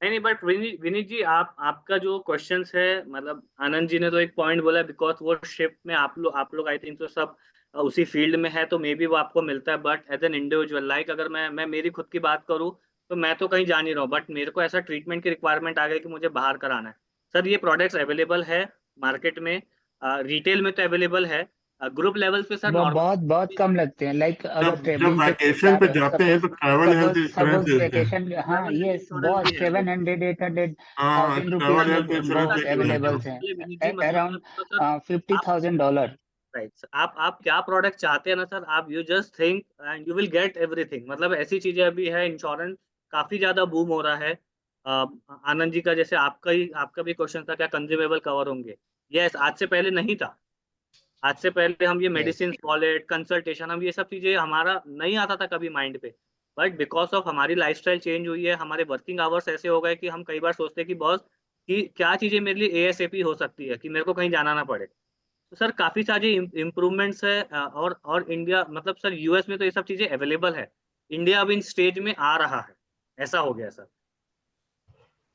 नहीं बट विनीत जी, आपका जो क्वेश्चंस है, मतलब आनंद जी ने तो एक पॉइंट बोला, बिकॉज वो शिप में आप लोग आई थिंक तो सब उसी फील्ड में है, तो मे बी वो आपको मिलता है, but as an individual like अगर मैं मेरी खुद की बात करूँ तो मैं तो कहीं जा नहीं रहा हूँ, बट मेरे को ऐसा ट्रीटमेंट की रिक्वायरमेंट आ गई कि मुझे बाहर कराना है। सर ये प्रोडक्ट्स अवेलेबल है मार्केट में, रिटेल में तो अवेलेबल है, ग्रुप लेवल पे सर वो नॉर्मल। बहुत कम लगते हैं. लाइक अगर जब ट्रेवलिंग से वैकेशन पे जाते हैं तो ट्रैवल हेल्थ इंश्योरेंस सपोज देते हैं। वेकेशन, हाँ यस बहुत 700 800 हाँ, 1000 ट्रैवल रुपीज हेल्थ में इंश्योरेंस वो लेके जाते अवेलेबल हो। हैं. विनीत जी अराउंड मतलब सर $50,000. राइट, आप क्या प्रोडक्ट चाहते हैं ना सर, आप you just think and you will get everything. मतलब ऐसी चीजें अभी है, इंश्योरेंस काफी ज्यादा बूम हो रहा है। आनंद जी का जैसे आपका भी क्वेश्चन था क्या कंज्यूमेबल कवर होंगे, यस आज से पहले नहीं था। आज से पहले हम ये Yes. मेडिसिन वॉलेट कंसल्टेशन, हम ये सब चीजें हमारा नहीं आता था कभी माइंड पे, बट बिकॉज ऑफ हमारी लाइफस्टाइल चेंज हुई है, हमारे वर्किंग आवर्स ऐसे हो गए कि हम कई बार सोचते हैं कि बॉस कि क्या चीजें मेरे लिए एएसएपी हो सकती है कि मेरे को कहीं जाना ना पड़े। तो सर काफी सारी इम्प्रूवमेंट्स है, और इंडिया मतलब सर यूएस में तो ये सब चीजें अवेलेबल है, इंडिया अब इन स्टेज में आ रहा है, ऐसा हो गया सर।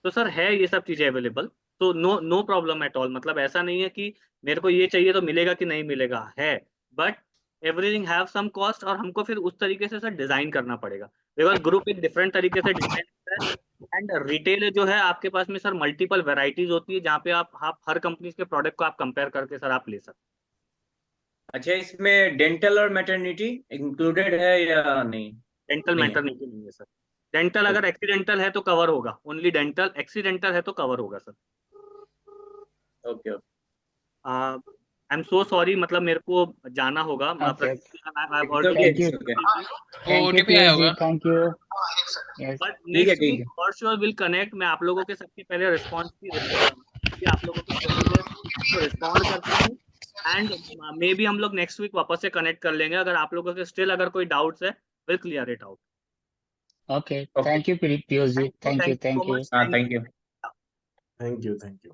तो सर है ये सब चीजें अवेलेबल, तो नो प्रॉब्लम एट ऑल। मतलब ऐसा नहीं है कि मेरे को ये चाहिए तो मिलेगा कि नहीं मिलेगा, है, but everything have some cost, और हमको फिर उस तरीके से सर डिजाइन करना पड़ेगा, बिकॉज ग्रुप एक डिफरेंट तरीके से डिजाइन करता है, एंड रिटेल जो है आपके पास में सर मल्टीपल वेराइटीज होती है, जहाँ पे आप हर कंपनी के प्रोडक्ट को आप कंपेयर करके सर आप ले सकते अच्छा, इसमें डेंटल और मैटरनिटी इंक्लूडेड है या नहीं? हैं। डेंटल नहीं है। मैटरनिटी नहीं है सर। डेंटल अगर एक्सीडेंटल है तो कवर होगा, ओनली डेंटल, एक्सीडेंटल है तो कवर होगा sir. Okay okay. I am so sorry, मतलब मेरे को जाना होगा। Okay. Thank you. वो ओटीपी आया होगा। Thank you. यस. बट ठीक है, नेक्स्ट ठीक वीक है। For sure will connect. मैं आप लोगों के सबसे पहले रिस्पॉन्स की आप लोगों की क्वेरी है तो रिस्पॉन्ड करता हूँ, एंड मे बी हम लोग नेक्स्ट वीक वापस से कनेक्ट कर लेंगे, अगर आप लोगों के स्टिल अगर कोई डाउट्स है will clear it out. Okay. Thank you Piyush ji. Thank you. So much. हाँ, थैंक यू। Thank you.